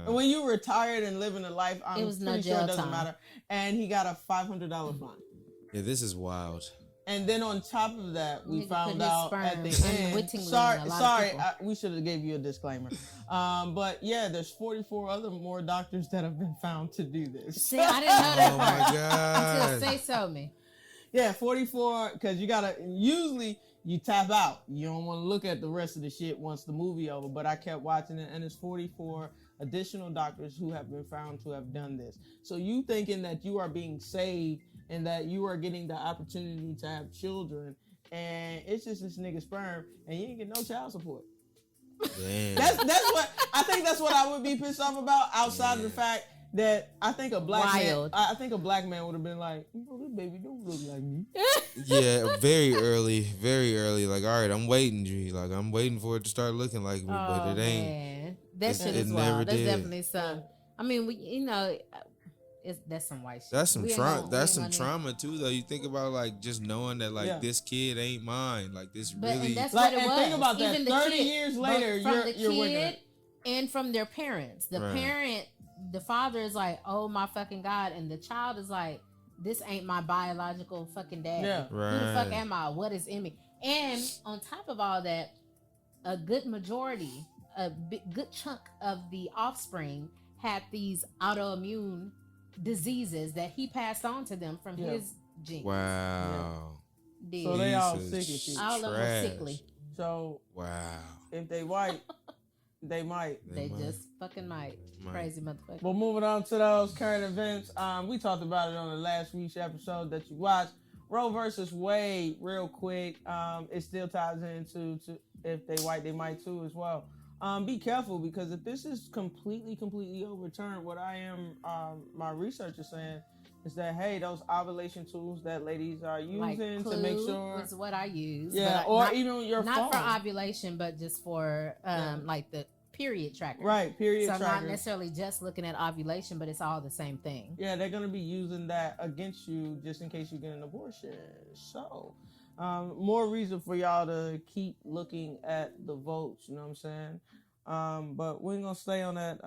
when you retired and living a life, I'm pretty sure it doesn't matter. And he got a $500 fine. Yeah, this is wild. And then on top of that, we Nigga found put his out sperm at the end. unwittingly in Sorry, a lot of sorry, people. we should have gave you a disclaimer. But yeah, there's 44 other more doctors that have been found to do this. See, I didn't know that Oh part. my god. Until Say So Me. Yeah, 44, because you gotta, usually you tap out. You don't want to look at the rest of the shit once the movie over, but I kept watching it, and it's 44 additional doctors who have been found to have done this. So you thinking that you are being saved and that you are getting the opportunity to have children, and it's just this nigga sperm, and you ain't get no child support. Damn. That's what, I think that's what I would be pissed off about, outside of the fact that I think a black Wild. man, I think a black man would have been like, this baby don't look like me. Yeah, very early. Like, all right, I'm waiting, G. Like, I'm waiting for it to start looking like me, but it ain't. Man. That It- shit it is never wild. That's did. definitely some. I mean, that's some white shit. That's some We ain't trauma. gonna- That's we ain't some gonna- trauma too, though. You think about like just knowing that like Yeah. this kid ain't mine. Like this But really. and that's Like, what it and was. think about that, Even the 30 kid, years but later, from you're the working kid it. and from their parents. The Right. parent, the father is like, "Oh my fucking god," and the child is like, "This ain't my biological fucking dad. Yeah. Who the fuck Right. am I? What is in me?" And on top of all that, a good majority, good chunk of the offspring had these autoimmune diseases that he passed on to them from Yeah. his genes. Wow. Did. So they all Piece of sick and shit. All of them were trash. sickly. So Wow. if they white, they might. They might. just fucking might. Might. Crazy motherfucker. But moving on to those current events, we talked about it on the last week's episode that you watched. Roe versus Wade, real quick. It still ties into if they white, they might too as well. Be careful, because if this is completely overturned, what I am, my research is saying is that, hey, those ovulation tools that ladies are using like to make sure, is what I use. yeah, but or not, even your not phone, for ovulation, but just for like the period tracker. right? Period So I'm not trackers. necessarily just looking at ovulation, but it's all the same thing. Yeah, they're gonna be using that against you just in case you get an abortion. So, more reason for y'all to keep looking at the votes. You know what I'm saying? But we're gonna stay on that.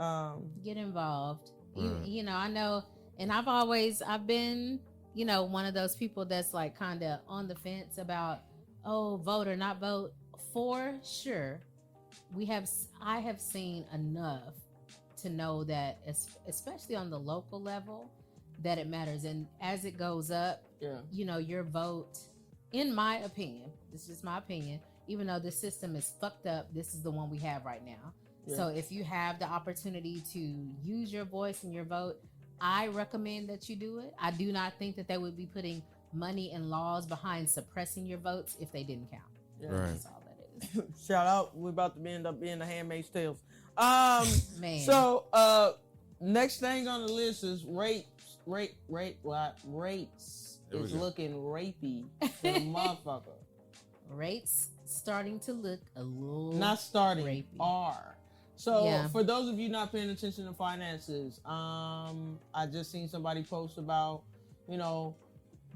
Get involved. Right. You know, I know, and I've been, you know, one of those people that's like kind of on the fence about, oh, vote or not vote. For sure, I have seen enough to know that, especially on the local level, that it matters. And as it goes up, Yeah, you know, your vote, in my opinion, this is just my opinion, even though the system is fucked up, this is the one we have right now. Yeah. So if you have the opportunity to use your voice and your vote, I recommend that you do it. I do not think that they would be putting money and laws behind suppressing your votes if they didn't count. yeah. Right. That's all that is. Shout out. We're about to end up being the Handmaid's Tales. Man. So, next thing on the list is rates. There we Is go. looking rapey to the motherfucker. Rates starting to look a little Not starting, rapey. are. So Yeah. for those of you not paying attention to finances, I just seen somebody post about, you know,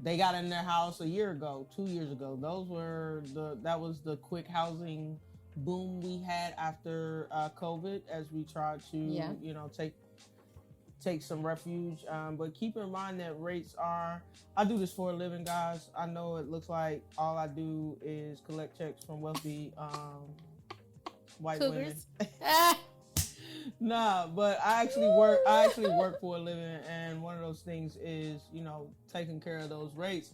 they got in their house a year ago, 2 years ago. That was the quick housing boom we had after COVID, as we tried to, Yeah. you know, take some refuge. But keep in mind that rates are, I do this for a living, guys. I know it looks like all I do is collect checks from wealthy white Cougars. women. Nah, but I actually work for a living, and one of those things is, you know, taking care of those rates.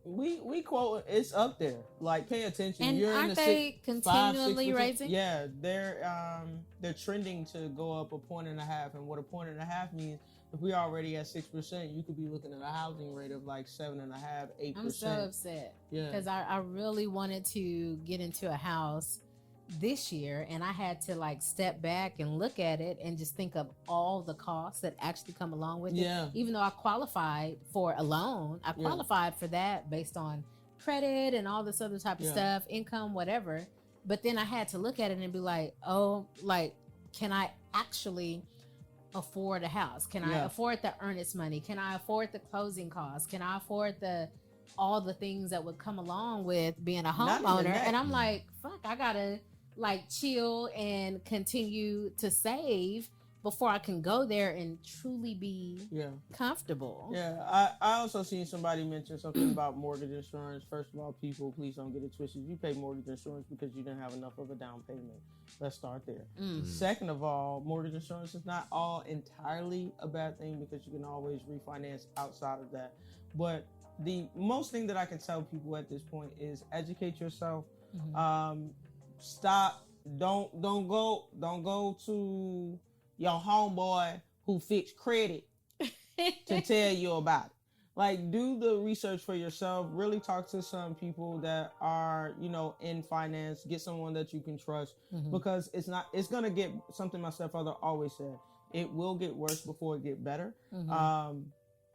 We quote, it's up there. Like, pay attention. And You're in aren't the they 5, continually 6%. raising? Yeah, they're trending to go up 1.5 points, and what 1.5 points means, if we're already at 6%, you could be looking at a housing rate of like 7.5, 8%. I'm so upset. Yeah. Because I really wanted to get into a house this year, and I had to like step back and look at it and just think of all the costs that actually come along with Yeah. it. Even though I qualified for a loan, I Yeah. qualified for that based on credit and all this other type of Yeah. stuff, income, whatever. But then I had to look at it and be like, oh, like, can I actually afford a house? Can I Yeah. afford the earnest money? Can I afford the closing costs? Can I afford all the things that would come along with being a Not even homeowner? that. And I'm like, fuck, I gotta like chill and continue to save before I can go there and truly be Yeah. comfortable. Yeah, I also seen somebody mention something about mortgage insurance. First of all, people, please don't get it twisted. You pay mortgage insurance because you didn't have enough of a down payment. Let's start there. Second of all, mortgage insurance is not all entirely a bad thing because you can always refinance outside of that. But the most thing that I can tell people at this point is educate yourself. Stop. Don't go to your homeboy who fixed credit to tell you about it. Like, do the research for yourself. Really talk to some people that are, in finance. Get someone that you can trust, because it's gonna get something my stepfather always said. It will get worse before it get better.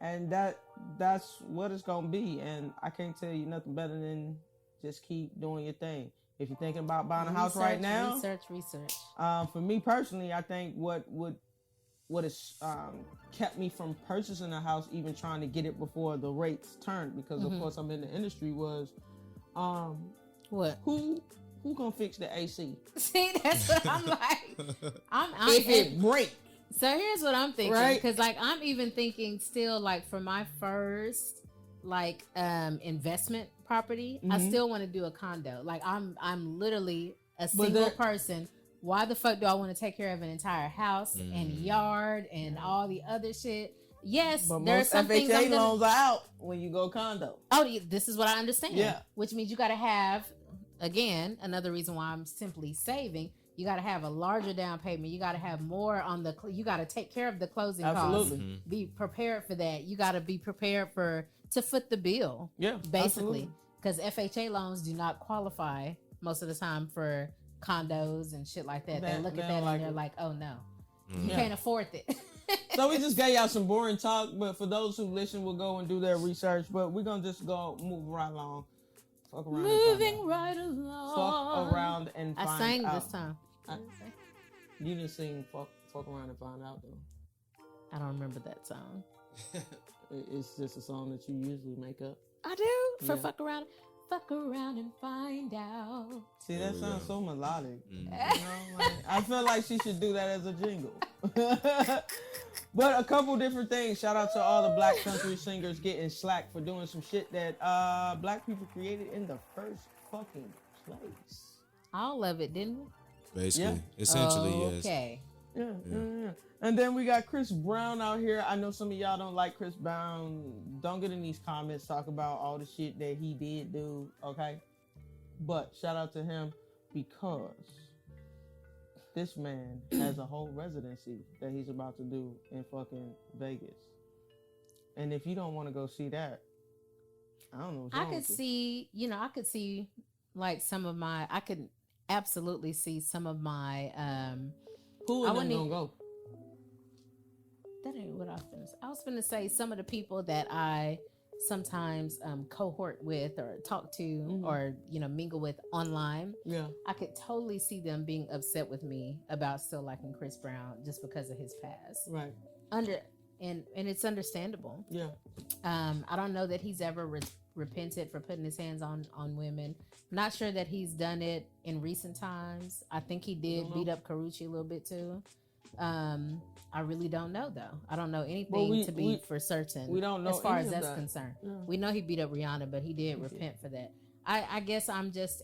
And that's what it's gonna be. And I can't tell you nothing better than just keep doing your thing. If you're thinking about buying a house right now, research. For me personally, I think what has kept me from purchasing a house, even trying to get it before the rates turned, because of course I'm in the industry, was what? Who gonna fix the AC? See, that's what I'm like. If it break. So here's what I'm thinking, right? Because like I'm even thinking still, like for my first investment property, I still want to do a condo. Like I'm literally a single person. Why the fuck do I want to take care of an entire house and yard and all the other shit? Yes, but there's most some things FHA loans are out when you go condo. Oh, this is what I understand. Yeah, which means you got to have, again, another reason why I'm simply saving. You got to have a larger down payment. You got to have more on the. You got to take care of the closing costs. Be prepared for that. You got to be prepared to foot the bill. Yeah, basically, because FHA loans do not qualify most of the time for condos and shit like that. They look at that and they're like, "Oh no, you can't afford it." So we just gave y'all some boring talk, but for those who listen, will go and do their research. But we're gonna just move right along. Fuck around. Moving right along. Fuck around and find out. I sang this time. You didn't sing fuck around and find out though. I don't remember that song. It's just a song that you usually make up. I do for fuck around and find out. See, that sounds so melodic. I feel like she should do that as a jingle. But a couple different things. Shout out to all the black country singers getting slack for doing some shit that black people created in the first fucking place. All of it, didn't we? Basically, essentially, yes. Okay. Yeah. And then we got Chris Brown out here. I know some of y'all don't like Chris Brown. Don't get in these comments talk about all the shit that he did do, okay? But shout out to him, because this man has a whole residency that he's about to do in fucking Vegas. And if you don't want to go see that, I don't know what's wrong with you. I could see like I could absolutely see some of my who are gonna go? That ain't what I was finna say. I was finna say some of the people that I sometimes cohort with or talk to or mingle with online. Yeah, I could totally see them being upset with me about still liking Chris Brown just because of his past. Right. And it's understandable. Yeah. I don't know that he's ever repented for putting his hands on women. Not sure that he's done it in recent times. I think he did beat up Karrueche a little bit too. I really don't know though. I don't know anything to be for certain. We don't know as far as that's concerned. Yeah. We know he beat up Rihanna, but he did repent for that. I guess I'm just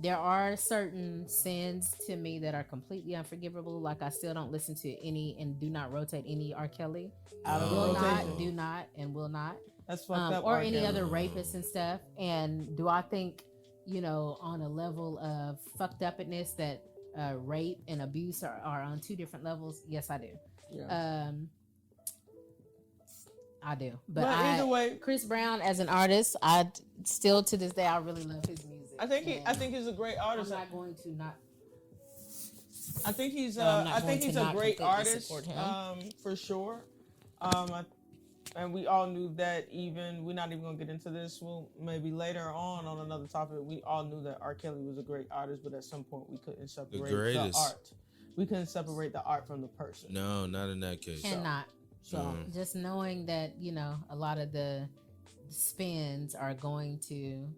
there are certain sins to me that are completely unforgivable. Like I still don't listen to any and do not rotate any R. Kelly. Do not, and will not. That's fucked up. Or any other rapists and stuff. And do I think, on a level of fucked upness that rape and abuse are on two different levels? Yes, I do. Yeah. I do. But either way, Chris Brown as an artist, I still to this day I really love his music. I think he's a great artist. I'm not going to not. I think he's a great artist. For sure. And we all knew that. We're not even gonna get into this. Well, maybe later on another topic. We all knew that R. Kelly was a great artist, but at some point we couldn't separate the art. We couldn't separate the art from the person. No, not in that case. Cannot. So just knowing that a lot of the spins are going to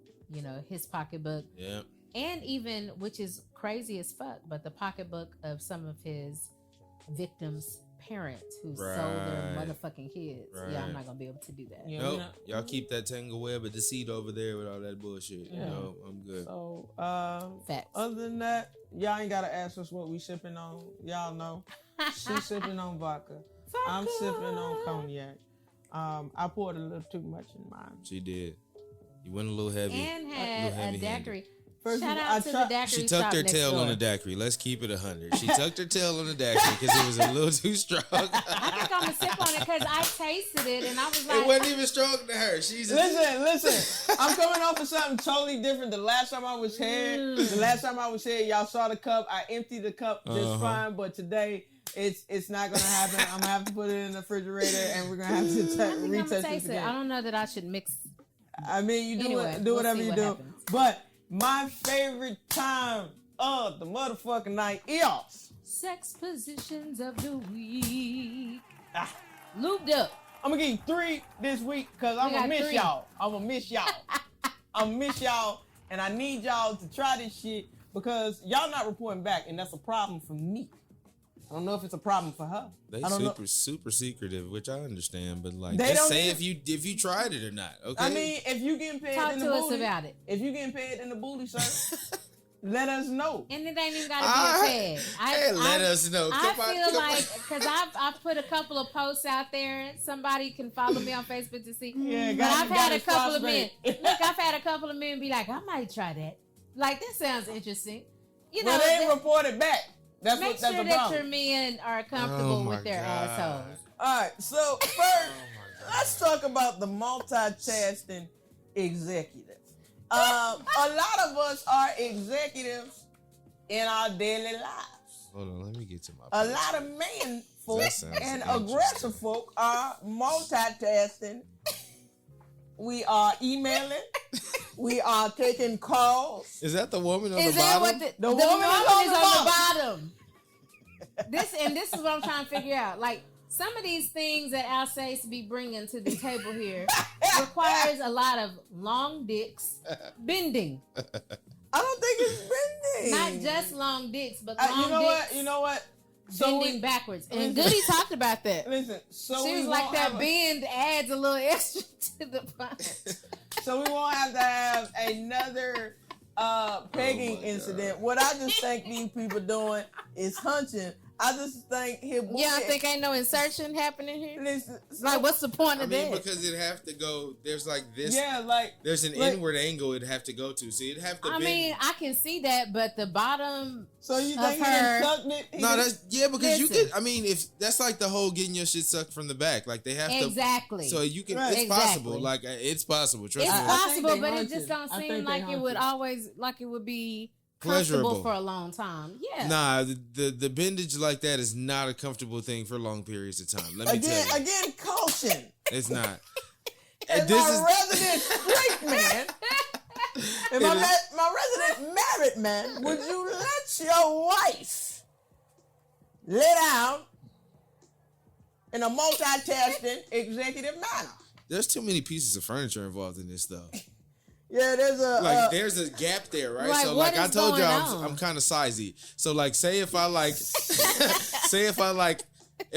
his pocketbook. Yeah. And even, which is crazy as fuck, but the pocketbook of some of his victims' parents who sold their Right. motherfucking kids. Right. Yeah, I'm not gonna be able to do that. Yeah, Nope. Y'all keep that tangle web of deceit over there with all that bullshit. Yeah. No, I'm good. So, Facts. other than that, y'all ain't gotta ask us what we sipping on. Y'all know. She's sipping on vodka. I'm sipping on cognac. I poured a little too much in mine. She did. You went a little heavy. And little had a heavy-handed. daiquiri. First Shout of all, out to the daiquiri She shop tucked her next tail door. on the daiquiri. Let's keep it 100. She tucked her tail on the daiquiri because it was a little too strong. I think I'm gonna sip on it because I tasted it and I was like, It wasn't even strong to her. She's Listen. I'm coming off of something totally different. The last time I was here, y'all saw the cup. I emptied the cup just fine, but today it's not gonna happen. I'm gonna have to put it in the refrigerator, and we're gonna have to I think I'm retest gonna it taste it. again. I don't know that I should mix. I mean, you do Anyway, do we'll whatever see you what do. happens. But my favorite time of the motherfucking night is Sex positions of the week. Ah. Lubed up. I'm gonna give you 3 this week because I'm We gonna got miss 3. y'all. I'm gonna miss y'all, and I need y'all to try this shit because y'all not reporting back, and that's a problem for me. I don't know if it's a problem for her. They I don't know. super secretive, which I understand, but like They just don't say need- if you tried it or not. Okay. I mean, if you getting paid Talk in the to us booty, about it. if you getting paid in the booty, sir, let us know. And it ain't even gotta be a fad. Hey, let us know. I Come on, feel come like on. because I've put a couple of posts out there. Somebody can follow me on Facebook to see. Yeah, but I've had a couple of men. Look, I've had a couple of men be like, I might try that. Like that sounds interesting. You know, Well, they ain't that- reported back. That's make what. That's sure the that problem. your men are comfortable Oh my with their God. assholes. All right, so first, let's talk about the multitasking executive. A lot of us are executives in our daily lives. Hold on, let me get to my A page. lot of men folk That sounds and interesting. aggressive folk are multitasking. We are emailing. We are taking calls. Is that the woman on Is the that bottom? what The woman is on the bottom? This is what I'm trying to figure out. Like some of these things that Al says to be bringing to the table here requires a lot of long dicks, bending. I don't think it's bending. Not just long dicks, but long you know dicks what? You know what? So bending we, backwards. And listen. Goody talked about that. listen. So She we was like, won't that have bend adds a little extra to the fun. So we won't have to have another pegging Oh my incident. God. What I just think these people doing is hunching. I just think here. Yeah, I think ain't no insertion happening here. Listen, Like, what's the point I of mean, that? because it'd have to go. There's like this. yeah, like There's an like- inward angle it'd have to go to. So you'd have to. I bend. mean, I can see that, but the bottom. so you of think he her- done sucked it? He No, done- that's because you Listen. could. I mean, if that's like the whole getting your shit sucked from the back, like they have Exactly. to. So you can. Right. It's Exactly. possible. Like it's possible. Trust It's me. I think possible, they but it hunted. just don't I seem think they like it would hunted. always like it would be comfortable Pleasurable. for a long time. Yeah. Nah, the bendage like that is not a comfortable thing for long periods of time. Let me tell you, Again, caution. it's not. As And this my is resident straight man, and my resident married man, would you let your wife lay down in a multitasking executive manner? there's too many pieces of furniture involved in this though. Yeah, there's a Like there's a gap there, right? Like, so what like I is told you, going I'm on? kind of sizey. So like, say if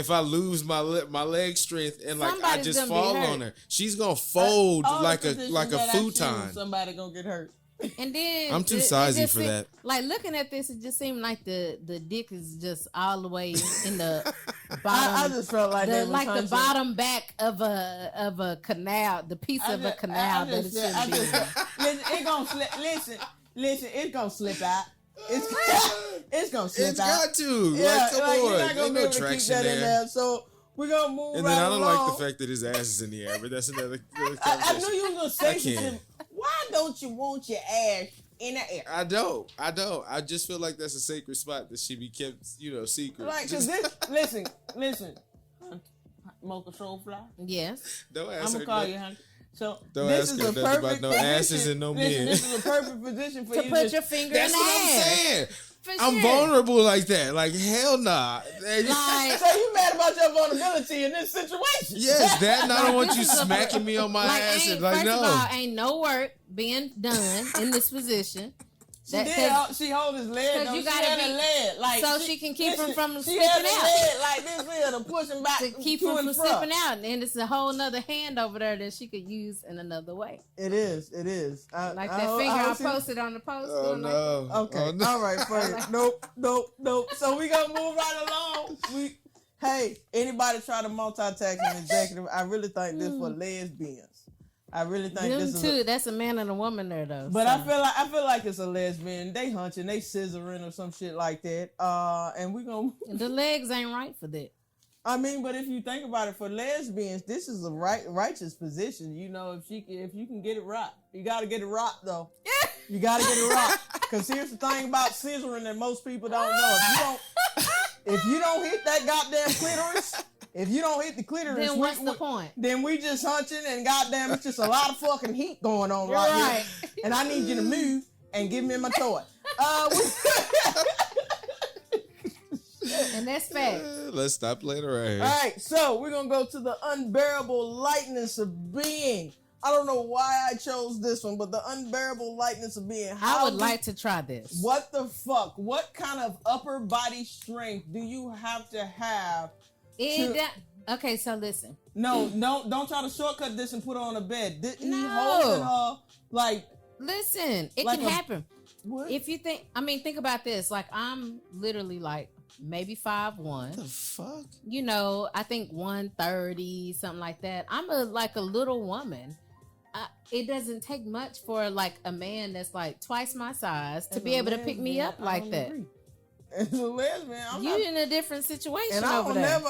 I lose my leg strength and like I Somebody's just gonna be fall hurt. on her, she's gonna fold all the like a positions that I choose, futon. Somebody gonna get hurt. And then I'm too it sizey just for seem- that. Like looking at this, it just seemed like the dick is just all the way in the I bottom. just felt like they was the hunching. bottom back of a canal, the piece of a canal that it should be. listen, it's gonna slip. Listen, it's gonna slip out. It's gonna slip It's out. got to. Yeah, Like, come like, on. you're not Ain't gonna be no able to keep traction that in there. there. So we're gonna move And right then I don't along. like the fact that his ass is in the air, but that's another I conversation. knew you was gonna I say some can't. shit. Why don't you want your ass in the air? I don't. I just feel like that's a sacred spot that should be kept, secret. Like, cause Just- this. Listen. Mocha Soul Fly. Yes. don't I'm ask gonna her. call nothing. you, honey. So Don't this ask is her a nothing perfect about no position. asses and no Listen, men. this is a perfect position for To you put your finger That's in what the I'm ass. saying. For I'm sure. vulnerable like that. Like hell nah. Like, So you mad about your vulnerability in this situation? Yes, that and I don't want you This is a- smacking me on my ass. ain't, And like first no. of all, ain't no work being done in this position. She hold his leg. Because you gotta gotta be be leg, like so she can keep him from she slipping had the out. leg like this here to push him back To keep him from slipping out, and it's a whole nother hand over there that she could use in another way. It is. Like that finger I posted on the post. Oh no. Like okay. Oh, no. All right, fine. Nope. So we gonna move right along. Hey, anybody try to multitask an executive? I really think this for lesbians. I really think them this too. is. That's a man and a woman there though. But so. I feel like it's a lesbian. They hunching, they scissoring or some shit like that. And we gonna. The legs ain't right for that. I mean, but if you think about it, for lesbians, this is a righteous position. You know, if you can get it right, you got to get it right though. You got to get it right. Because here's the thing about scissoring that most people don't know. If you don't hit that goddamn clitoris, if you don't hit the clitoris, Then what's the point? Then we just hunching and goddamn, it's just a lot of fucking heat going on right here. And I need you to move and give me my toy. And that's fact. Let's stop playing around here. All right, so we're gonna go to the unbearable lightness of being. I don't know why I chose this one, but the unbearable lightness of being. I would like to try this. What the fuck? What kind of upper body strength do you have to have? Okay, so listen. No, don't try to shortcut this and put her on a bed. He No. holding her like. Listen, it Like can a- happen. What? If you think about this. Like, I'm literally like maybe 5'1". What the fuck? You know, I think 130, something like that. I'm like a little woman. It doesn't take much for like a man that's like twice my size to be able to pick me up like that. As a lesbian, You in a different situation and I over don't there.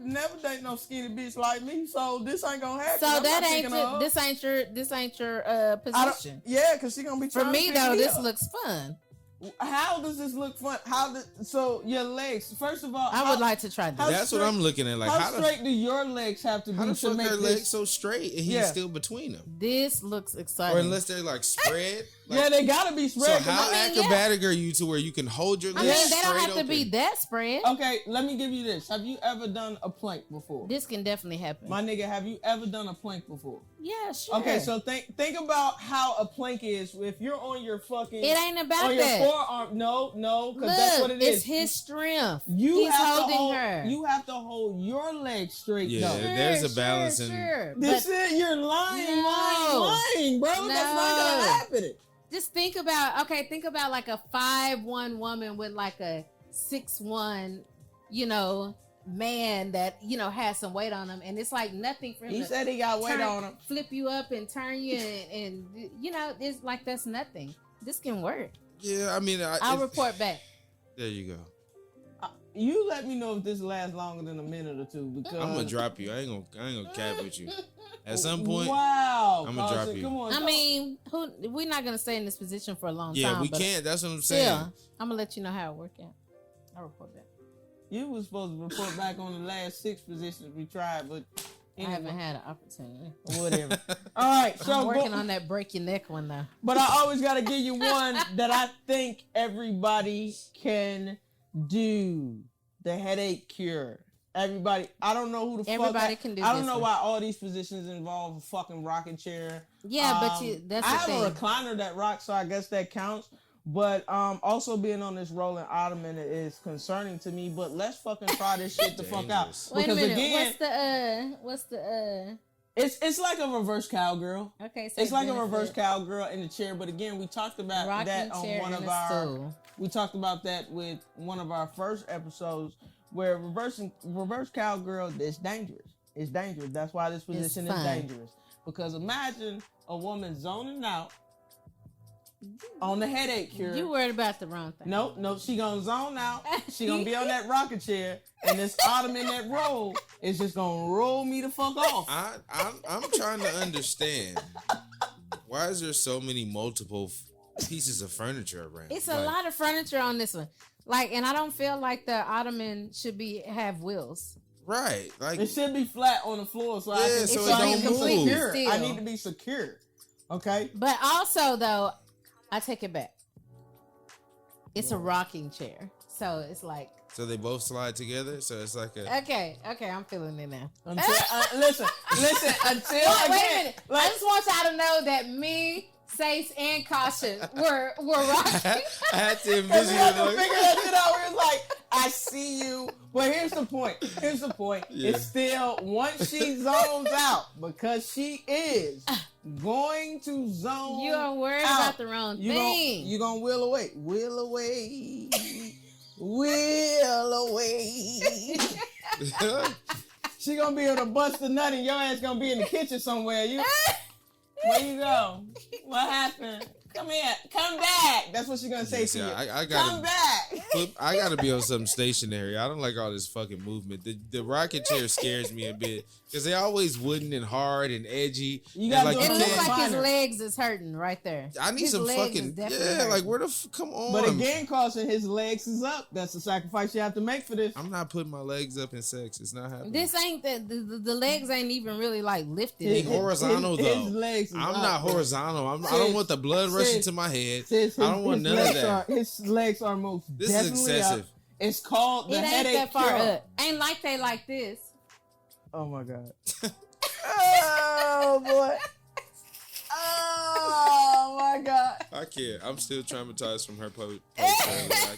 never date no skinny bitch like me. So this ain't gonna happen. So I'm that not ain't picking her up. this ain't your position. Yeah, because she gonna be For trying to me pick though, this up. looks fun. How does this look fun? So your legs? First of all, I would like to try this. how That's what I'm looking at. Like, how straight do your legs have to how be the to fuck make her this? legs so straight and he's Yeah. still between them? This looks exciting. Or unless they're like spread. Like, Yeah, they gotta be so spread. how I mean, yeah. acrobatic are you to where you can hold your I legs mean, they don't straight have to be open? that spread. Okay, let me give you this. Have you ever done a plank before? This can definitely happen. My nigga, have you ever done a plank before? Yeah, sure. Okay, so think about how a plank is. If you're on your fucking it ain't about on your that. forearm, no, because Look, that's what it is. it's his strength. You He's have holding to hold, her. You have to hold your legs straight. Yeah, though. there's a balance in- Sure. This But is you're lying, No. lying, bro. That's not No. gonna happen. just think about like a 5'1" woman with like a 6'1", man that has some weight on him, and it's like nothing for him. He to said he got weight on him. flip you up and turn you, and it's like that's nothing. This can work. Yeah, I mean, I'll report back. There you go. You let me know if this lasts longer than a minute or two, because I'm gonna drop you. I ain't gonna cap with you. At some point, wow, I'ma drop Carson, you. Come on, I mean, we're not gonna stay in this position for a long yeah, time. we but can't. That's what I'm saying. Still, I'm gonna let you know how it worked out. I'll report back. you was supposed to report back on the last 6 positions we tried, but I haven't had an opportunity. whatever. All right, so I'm working on that break your neck one though. But I always got to give you one that I think everybody can do. The headache cure. Everybody, I don't know who the Everybody fuck. can do I don't this know one. why all these positions involve a fucking rocking chair. Yeah, but that's I the have thing. a recliner that rocks, so I guess that counts. But also being on this rolling ottoman is concerning to me. But let's fucking try this shit the fuck out. Dangerous. Wait a minute. again, What's the it's like a reverse cowgirl. Okay, so It's like a reverse cowgirl in the chair. But again, we talked about rocking that on chair one and of a our. stool. We talked about that with one of our first episodes, where reverse cowgirl is dangerous. It's dangerous. That's why this position is fun. dangerous. Because imagine a woman zoning out on the headache cure. You worried about the wrong thing. No, she gonna zone out. She gonna be on that rocking chair, and this ottoman that roll is just gonna roll me the fuck off. I'm trying to understand why is there so many multiple pieces of furniture around? It's a lot of furniture on this one. Like, and I don't feel like the ottoman should have wheels. Right. Like, It should be flat on the floor, so I Yeah, can so it I don't can be move. secure. I Still. need to be secure. Okay. But also, though, I take it back. It's a rocking chair. So it's like, So they both slide together. So it's like a. okay, I'm feeling it now. Until, listen, until Wait a again, minute. I just want y'all to know that me, Sace, and Caution were rocking. I had to Because envision we have to it. figure that shit out where it's like, I see you. But here's the point. Yeah. It's still, once she zones out, because she is going to zone You are worried out. about the wrong thing. You're going to will away. Will away. She going to be able to bust the nut and your ass going to be in the kitchen somewhere. Where you go? What happened? Come here. Come back. That's what she's going to say to you. I gotta, Come back. I gotta be on something stationary. I don't like all this fucking movement. The rocket chair scares me a bit because they always wooden and hard and edgy. You and gotta like go It you looks can't. like his Finer. legs is hurting right there. I need His some legs fucking is definitely like hurting. where the come on. But again, Caution, his legs is up. That's the sacrifice you have to make for this. I'm not putting my legs up in sex. It's not happening. This ain't the legs ain't even really like lifted. His- horizontal, his though. legs is I'm up, not bro. horizontal. I don't want the blood rushing Sis, to my head. Sis, I don't want none of that. His legs are most This is definitely excessive. up. It's called It the ain't headache that far cure. up. Ain't like they like this. Oh my god. Oh boy. Oh my god. I can't. I'm still traumatized from her post.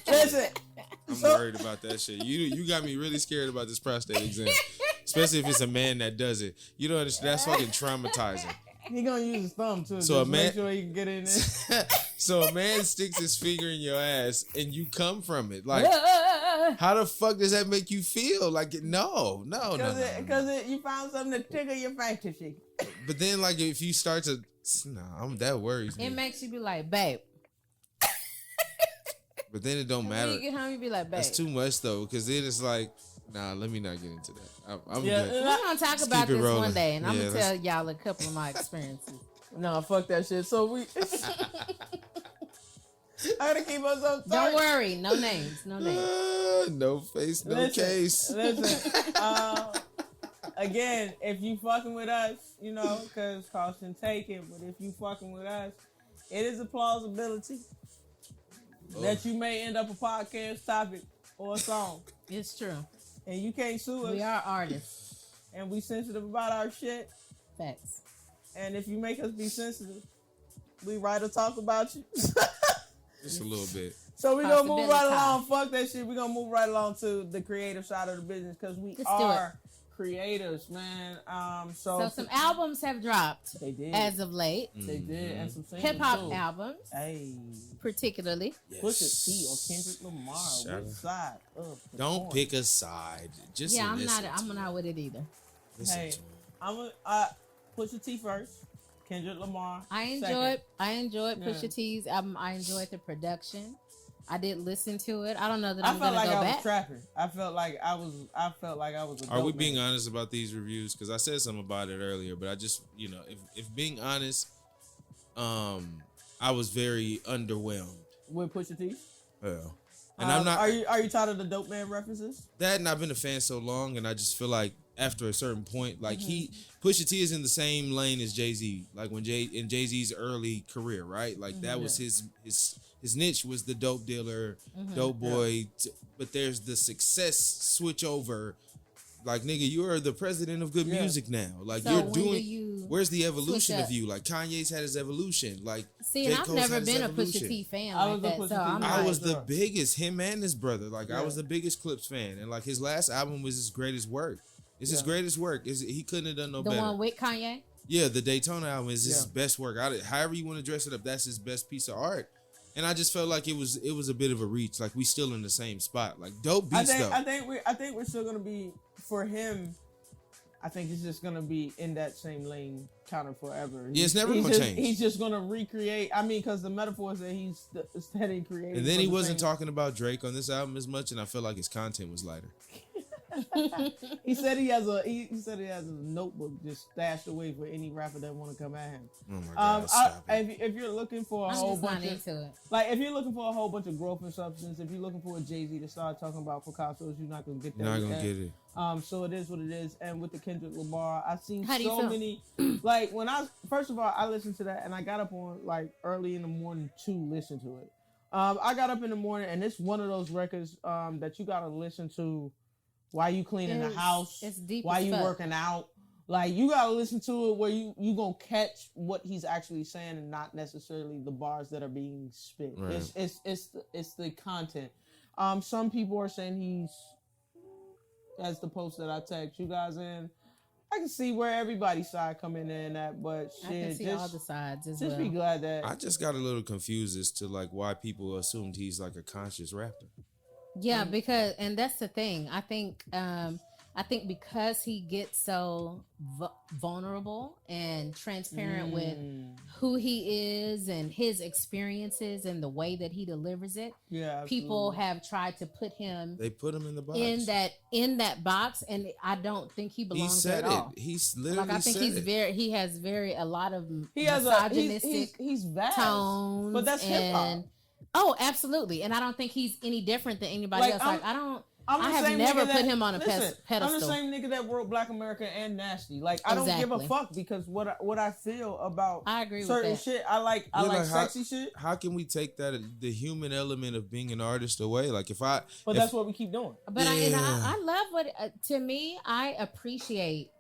Listen. I'm So- worried about that shit. You got me really scared about this prostate exam, especially if it's a man that does it. You don't understand. That's fucking traumatizing. He gonna use his thumb too. So just a man- make sure he can get in there. So a man sticks his finger in your ass and you come from it. Like, how the fuck does that make you feel? Like, no. Because you found something to tickle your fantasy. But then, like, if you start to, that worries me. It makes you be like, babe. But then it don't When matter. you get home, you be like, babe. That's too much though, because then it's like, nah, let me not get into that. I'm Yeah, good. We're gonna talk Let's about keep it this one rolling. day, and I'm Yeah, gonna tell y'all a couple of my experiences. No, fuck that shit. So we. I gotta keep us up. Don't worry, no names, no names. No face, no Listen, case. Listen, again, if you fucking with us, you know, because caution taken, but if you fucking with us, it is a plausibility that you may end up a podcast topic or a song, It's true. and you can't sue us, We are artists. and we sensitive about our shit, Facts. and if you make us be sensitive, we write or talk about you. Just a little bit. So we gonna move right Possibility. along. Fuck that shit. We gonna move right along to the creative side of the business because we Let's do are creators, man. So some albums have dropped they did. as of late. They did, and some singles Hip hop too. albums, Hey, particularly. Pusha T or Kendrick Lamar, Shout which out. side of the Don't coin? pick a side. Just Yeah, I'm listen not. I'm to not it. with it either. Listen Hey, to it. I'm a Pusha T first, Kendrick Lamar. I second. enjoyed Yeah. Pusha T's album. I enjoyed the production. I did listen to it. I don't know that I I'm felt gonna like go I was back. trapping. I felt like I was. A Are we dope being man. honest about these reviews? Because I said something about it earlier, but I just, if being honest, I was very underwhelmed. with Pusha T? Well, and I'm not Are you tired of the dope man references? that, and I've been a fan so long, and I just feel like after a certain point, like Mm-hmm. Pusha T is in the same lane as Jay-Z, like when in Jay-Z's early career, right? Like Mm-hmm. that was his niche was the dope dealer, Mm-hmm. dope boy. But there's the success switch over. Like, nigga, you are the president of good Yeah. music now. Like, So you're when do doing. you Where's the evolution switch of up? you? Like, Kanye's had his evolution. Like, See, J. and I've Cole's never had his been a evolution. Pusha T fan I like was a that. Pusha So T I'm fan. I like, was the Sure. biggest, him and his brother. Like, I Yeah. was the biggest Clips fan. And, like, his last album was his greatest work. It's his Yeah. greatest work. He couldn't have done no the better. one with Kanye. Yeah, the Daytona album is his Yeah. best work. However you want to dress it up, that's his best piece of art. And I just felt like it was a bit of a reach. Like, we still in the same spot. Like, dope beats though. I think we're still gonna be for him. I think he's just gonna be in that same lane kind of forever. Yeah, it's never He's gonna just- change. He's just gonna recreate. I mean, because the metaphors that he's studying creating. And then for he the wasn't same- talking about Drake on this album as much, and I feel like his content was lighter. He said he has a notebook just stashed away for any rapper that want to come at him. Oh my god, stop it. If you're looking for a I'm whole just not bunch of into it. like, if you're looking for a whole bunch of growth and substance, if you're looking for a Jay-Z to start talking about Picasso's, you're not gonna get that. You're not with gonna that. get it. So it is what it is. And with the Kendrick Lamar, I've seen How do you so feel? many. Like first of all, I listened to that and I got up on like early in the morning to listen to it. I got up in the morning, and it's one of those records that you gotta listen to while you cleaning the house, it's deep while as you fuck. working out. Like, you gotta listen to it where you gonna catch what he's actually saying and not necessarily the bars that are being spit. Right. It's the content. Some people are saying he's, as the post that I text you guys in, I can see where everybody's side coming in at, but shit, I can see all the sides as just well. be glad that I just got a little confused as to like why people assumed he's like a conscious rapper. Yeah, because and that's the thing. I think because he gets so vulnerable and transparent with who he is and his experiences and the way that he delivers it, people have tried to put him. They put him in the box. in that box, and I don't think he belongs there at all. He's literally like I think said he has a lot of misogynistic he's vast, tones, but that's hip hop. Oh, absolutely, and I don't think he's any different than anybody else. I have never put him on a pedestal. I'm the same nigga that wrote Black America and Nasty. Like, I don't give a fuck because what I feel about I agree certain with that. shit. I like sexy shit. How can we take that the human element of being an artist away? Like that's what we keep doing. But I love what to me. I appreciate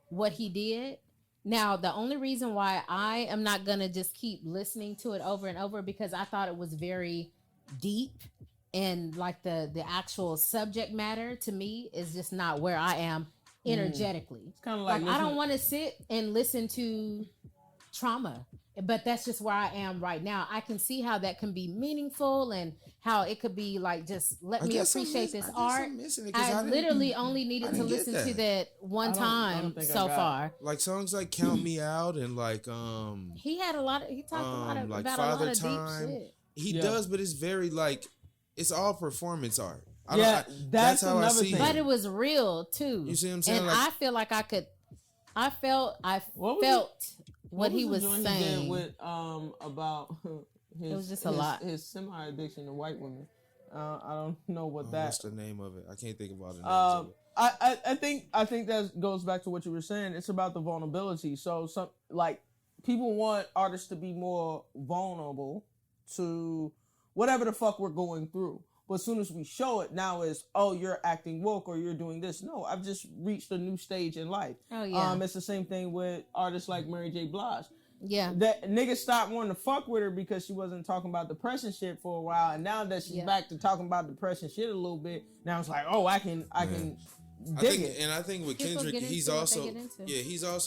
what he did. Now, the only reason why I am not gonna just keep listening to it over and over because I thought it was very deep. And like the actual subject matter to me is just not where I am energetically. It's kind of like I don't want to sit and listen to trauma, but that's just where I am right now. I can see how that can be meaningful and how it could be like just let me appreciate this art. I literally only needed to listen to that one time so far. Like songs like "Count Me Out" and like he talked a lot of like about Father a lot of Time. deep shit. He does, but it's very like. It's all performance art. That's how I see it. But it was real too. You see what I'm saying? And like, I feel like I felt what he was saying. He did with about his, it was just a lot. His semi-addiction to white women. I don't know what What's the name of it? I can't think about it. I think that goes back to what you were saying. It's about the vulnerability. So some like people want artists to be more vulnerable to whatever the fuck we're going through. But as soon as we show it, now is, oh, you're acting woke or you're doing this. No, I've just reached a new stage in life. Oh, yeah. It's the same thing with artists like Mary J. Blige. Yeah. That niggas stopped wanting to fuck with her because she wasn't talking about depression shit for a while. And now that she's back to talking about depression shit a little bit, now it's like, oh, I can dig it. And I think with People Kendrick, he's also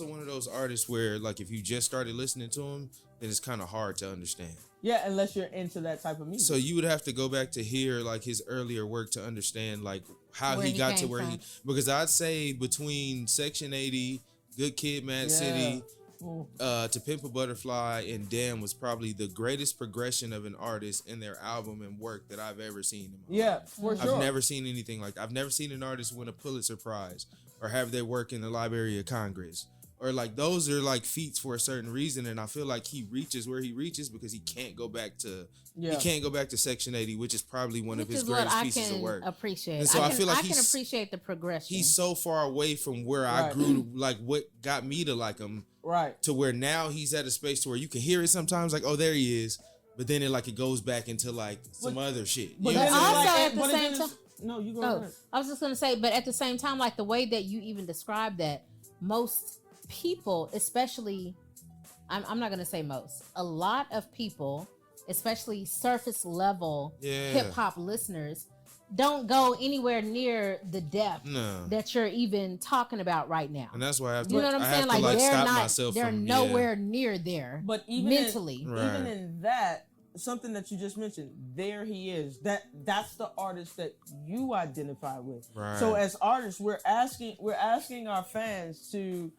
one of those artists where like if you just started listening to him, then it's kind of hard to understand. Yeah, unless you're into that type of music. So you would have to go back to hear like his earlier work to understand like how he got to where he. Because I'd say between Section 80, Good Kid, Mad City, To Pimp a Butterfly, and Damn was probably the greatest progression of an artist in their album and work that I've ever seen. In my life. For sure. I've never seen anything like that. I've never seen an artist win a Pulitzer Prize or have their work in the Library of Congress. Or like those are like feats for a certain reason, and I feel like he reaches where he reaches because he can't go back to Section 80, which is probably one of his greatest pieces of work. Appreciate. And so I feel like I can appreciate the progression. He's so far away from where I grew, like what got me to like him, to where now he's at a space to where you can hear it sometimes, like, oh, there he is, but then it goes back into like some other shit. But also at the same time, no, you go ahead. I was just gonna say, but at the same time, like the way that you even described that, most people, especially, I'm not gonna say most, a lot of people, especially surface level hip hop listeners, don't go anywhere near the depth that you're even talking about right now. And that's why I have to, you know what I'm saying? Like they're not, they're nowhere near there. But even mentally, even in that, something that you just mentioned, there he is. That's the artist that you identify with. Right. So as artists, we're asking our fans to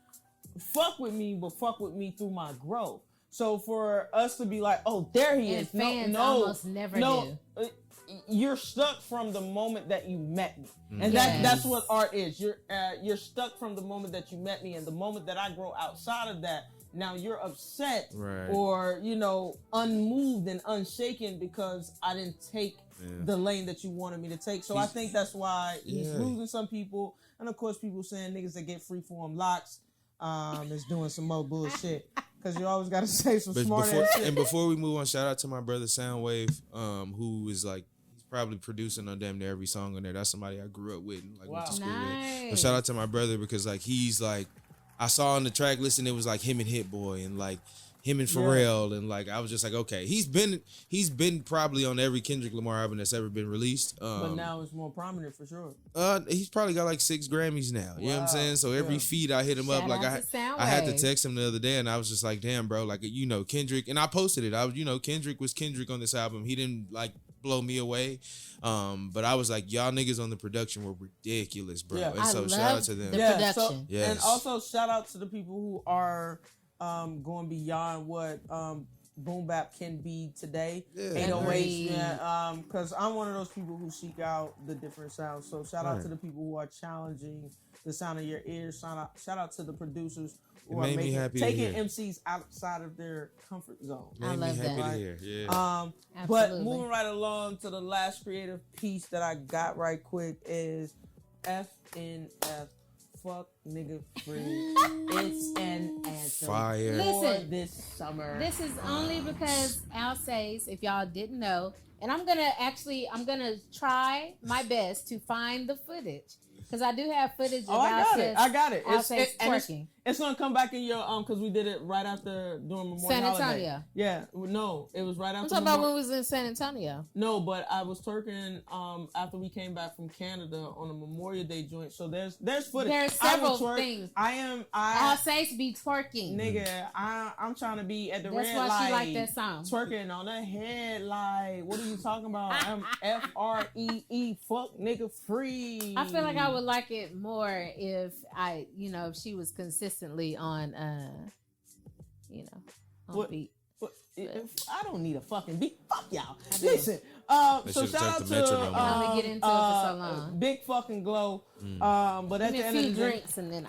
fuck with me, but fuck with me through my growth. So for us to be like, oh, there he is. Fans almost never do. You're stuck from the moment that you met me, and that's what art is. You're stuck from the moment that you met me, and the moment that I grow outside of that, now you're upset or unmoved and unshaken because I didn't take the lane that you wanted me to take. So I think that's why he's losing some people, and of course people saying niggas that get freeform locks is doing some more bullshit. because you always got to say some But smart ass shit. before we move on, shout out to my brother Soundwave, who is like he's probably producing on damn near every song on there. That's somebody I grew up with and like went to school with. But shout out to my brother because like he's like I saw on the track list and it was like him and Hit Boy and like him and Pharrell and like I was just like okay he's been probably on every Kendrick Lamar album that's ever been released. But now it's more prominent for sure. He's probably got like 6 Grammys now. You know what I'm saying? So every feed I hit him up like I had to text him the other day and I was just like damn bro like you know Kendrick and I posted it. I was Kendrick was Kendrick on this album. He didn't like blow me away. But I was like y'all niggas on the production were ridiculous, bro. Yeah. And so shout out to them. The production. And also shout out to the people who are going beyond what boom bap can be today. 808, because I'm one of those people who seek out the different sounds. So shout out to the people who are challenging the sound of your ears. Shout out to the producers who are taking MCs outside of their comfort zone. I love that. To hear. Yeah. But moving right along to the last creative piece that I got right quick is FNF. Fuck nigga free. It's an anthem Fire. for this summer. This is only because Al says, if y'all didn't know, and I'm gonna try my best to find the footage. Because I do have footage of I got it. twerking. It's gonna come back in your because we did it right after during Memorial San Holiday. Antonio. Yeah, no, it was right after. I'm talking about when we was in San Antonio. No, but I was twerking after we came back from Canada on a Memorial Day joint. So there's footage. There's several things. Al says be twerking. Nigga, I'm trying to be at the That's red why light. she like that song. Twerking on the headlight. What are you talking about? I'm FREE. Fuck nigga free. I feel like I would like it more if if she was consistently on, on beat. I don't need a fucking beat. Fuck y'all. Listen. So shout out to let me get into it for so long. Big fucking glow. But at the end of the day, drinks and then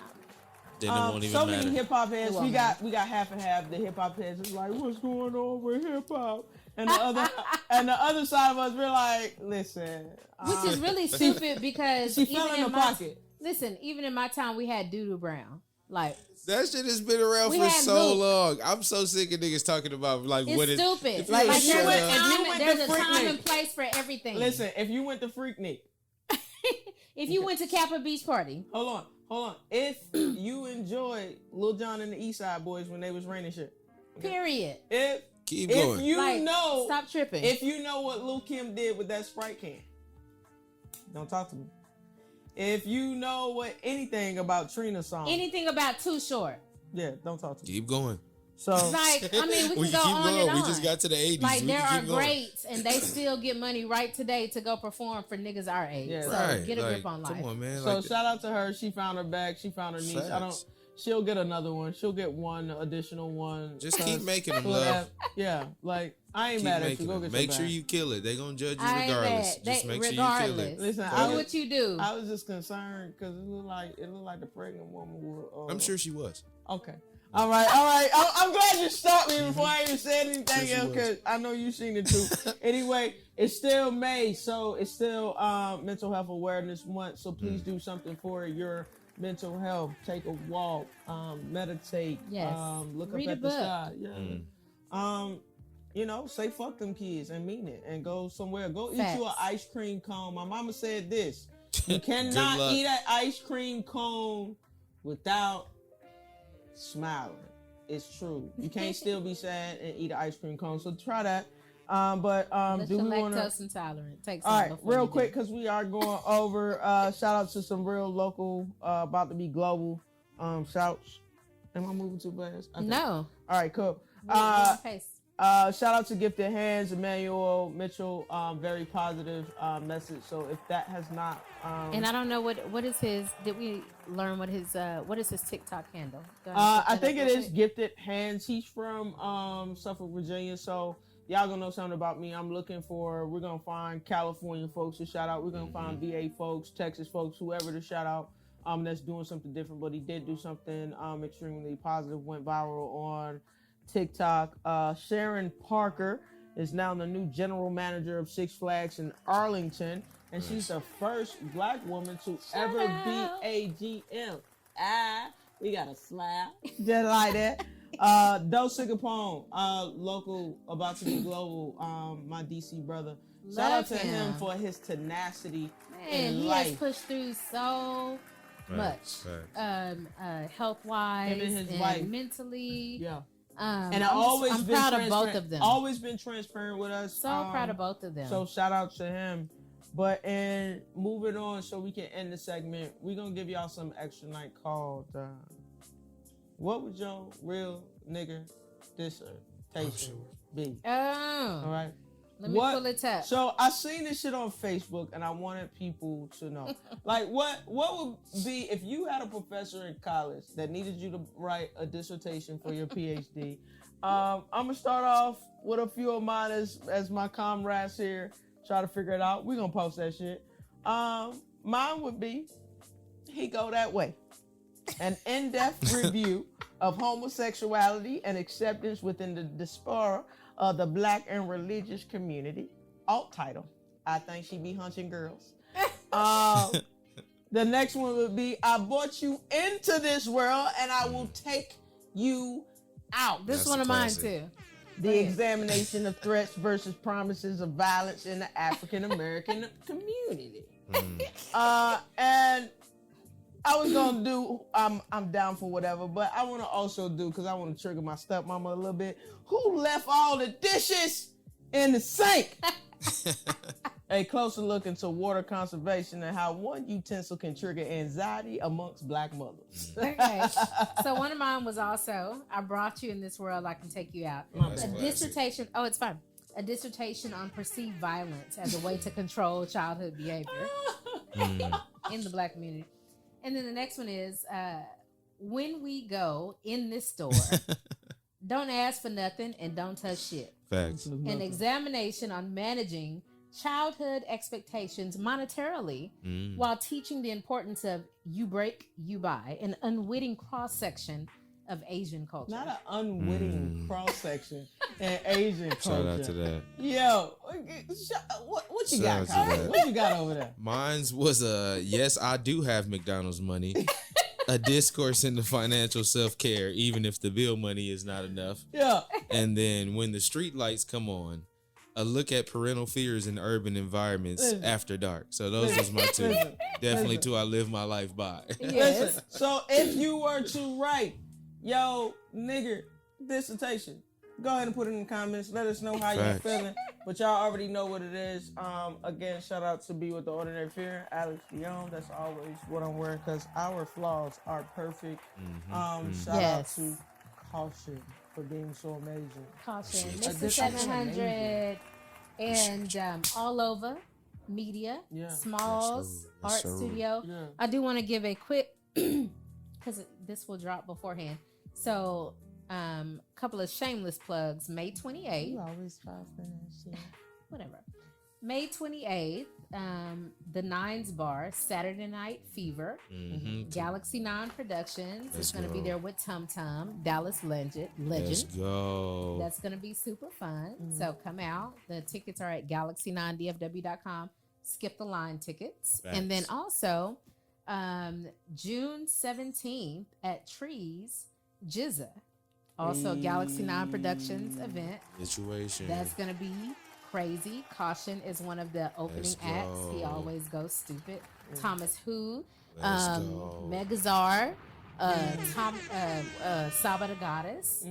so many hip hop heads. We got half and half. The hip hop heads is like, what's going on with hip hop? And the other side of us, we're like, listen. Which is really stupid because she fell in the pocket. Listen, even in my time, we had Doodoo Brown. Like that shit has been around for so long. I'm so sick of niggas talking about like it's what is stupid. Like there's a time and place for everything. Listen, if you went to Freaknik, if you went to Kappa Beach Party, hold on. If you enjoyed Lil Jon and the East Side Boys when they was raining shit, period. Keep going. If you know, stop tripping. If you know what Lil Kim did with that Sprite can, don't talk to me. If you know what anything about Trina's song, anything about Too Short, don't talk to me. Keep going. So like, I mean, we can go on and on. We just got to the 80s. Like there are greats, and they still get money right today to go perform for niggas our age. Yeah. So get a grip on life. Come on, man. So shout out to her. She found her bag. She found her niche. She'll get another one. She'll get one additional one. Just keep making them, love. Yeah, like I ain't mad at you. Go get Make sure you kill it. They gonna judge you regardless. Just make sure you kill it. Listen, do what you do. I was just concerned because it looked like the pregnant woman would. I'm sure she was. Okay. All right. I'm glad you stopped me before I even said anything else because I know you've seen it too. Anyway, it's still May, so it's still Mental Health Awareness Month. So please do something for your mental health. Take a walk. Meditate. Yes. Look Read up at a the book. sky. Yeah. Say fuck them kids and mean it and go somewhere. Go eat you an ice cream cone. My mama said this. You cannot eat an ice cream cone without smiling. It's true. You can't still be sad and eat an ice cream cone. So try that. Do we want lactose intolerant? Take all right, real quick because we are going over. Shout out to some real local, about to be global. Shouts. Am I moving too fast? No. All right, cool. Shout out to Gifted Hands, Emmanuel Mitchell. Very positive message. So if that has not, and I don't know what is his. Did we learn what is his TikTok handle? I think it is Gifted Hands. He's from Suffolk, Virginia. So y'all gonna know something about me. We're gonna find California folks to shout out. We're gonna find VA folks, Texas folks, whoever to shout out. That's doing something different. But he did do something extremely positive. Went viral on TikTok. Sharon Parker is now the new general manager of Six Flags in Arlington, and she's the first Black woman to ever be a GM. We got a slap just like that. Dos Sigapone, local, about to be global, my DC brother. Shout out to him for his tenacity in he life. has pushed through so much, health wise and his and wife. mentally. Yeah. And I'm proud of both of them. Always been transparent with us. So proud of both of them. So shout out to him. But and moving on, so we can end the segment, we're gonna give y'all some extra night called what would your real nigga dissertation be? All right. Let me pull it up. So I seen this shit on Facebook and I wanted people to know. Like what would be if you had a professor in college that needed you to write a dissertation for your PhD? I'm gonna start off with a few of mine as my comrades here try to figure it out. We're gonna post that shit. Mine would be He Go That Way. An in-depth review of homosexuality and acceptance within the diaspora of the Black and religious community. Alt title, I think she be hunching girls. The next one would be I brought you into this world and I will take you out. This is one of mine too. The examination of threats versus promises of violence in the African American community. And I was gonna do, I'm down for whatever, but I want to also do, because I want to trigger my stepmama a little bit. Who left all the dishes in the sink? A closer look into water conservation and how one utensil can trigger anxiety amongst Black mothers. Okay, so one of mine was also, I brought you in this world, I can take you out. A dissertation, it's fine. A dissertation on perceived violence as a way to control childhood behavior in the Black community. And then the next one is, when we go in this store, don't ask for nothing and don't touch shit. Facts. An examination on managing childhood expectations monetarily while teaching the importance of you break, you buy, an unwitting cross-section of Asian culture. Not an unwitting cross-section in Asian culture. Shout out to that. Yo, what you got, Kyle? What you got over there? Mine's was yes, I do have McDonald's money. A discourse into financial self-care, even if the bill money is not enough. Yeah. And then when the street lights come on, a look at parental fears in urban environments after dark. So those was my two. Definitely two I live my life by. Yes. Listen, so if you were to write, yo, nigger, dissertation, go ahead and put it in the comments. Let us know how you're feeling. But y'all already know what it is. Again, shout out to Be With The Ordinary Fear, Alex Dion. That's always what I'm wearing because our flaws are perfect. Shout out to Caution for being so amazing. Caution, Mr. 700, and all over media, Smalls Art Studio. Yeah. I do want to give a quick, because this will drop beforehand. So, couple of shameless plugs. May 28th. You always fast for that shit. Whatever. May 28th, the Nines Bar, Saturday Night Fever, Galaxy 9 Productions. It's going to be there with Tum Tum, Dallas Legend. Let's go. That's going to be super fun. So come out. The tickets are at galaxy9dfw.com. Skip the line tickets. Thanks. And then also, June 17th at Trees, Jizza. Also, Galaxy 9 Productions event. Situation. That's going to be crazy. Caution is one of the opening acts. He always goes stupid. Thomas Who, Megazar, Saba the Goddess,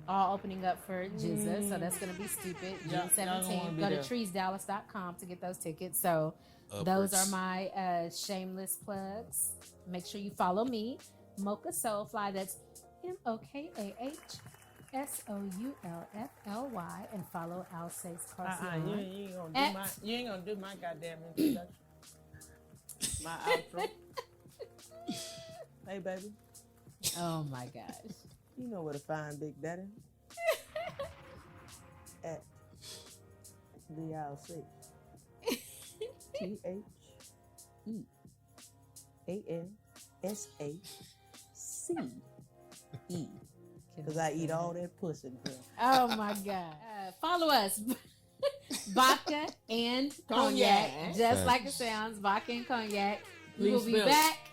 all opening up for Jizza. So that's going to be stupid. June 17th. Go to treesdallas.com to get those tickets. So those are my shameless plugs. Make sure you follow me, Mocha Soulfly. That's MOKAHSOULFLY, and follow Alsace Carson. You ain't gonna do my goddamn introduction. My outro. Hey, baby. Oh my gosh. You know where to find Big Daddy. At the Alsace. THEANSACE. Because I eat all that pussy, girl. Oh my God. Follow us. Vodka and Cognac. Just like it sounds. Vodka and Cognac. We will be back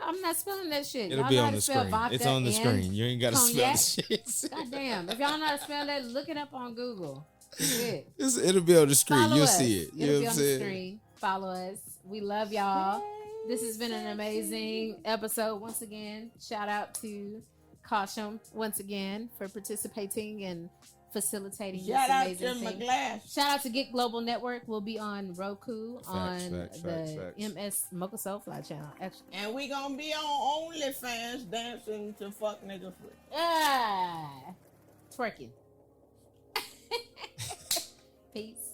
I'm not spelling that shit. It'll Y'all be know how on to the spell screen. vodka It's on the and screen. You ain't got to spell cognac? the shit. God damn. If y'all know how to spell that, look it up on Google. Shit. It'll be on the screen. Follow You'll us. see it. You It'll know be what on I'm the saying? screen. Follow us. We love y'all. This has been an amazing episode. Once again, shout out to Caution once again for participating and facilitating Shout this out amazing to my thing. glass. Shout out to Get Global Network. We'll be on Roku on Facts. the MS Mocha Soulfly channel. Actually, And we gonna be on OnlyFans dancing to fuck nigga free. twerking. Peace.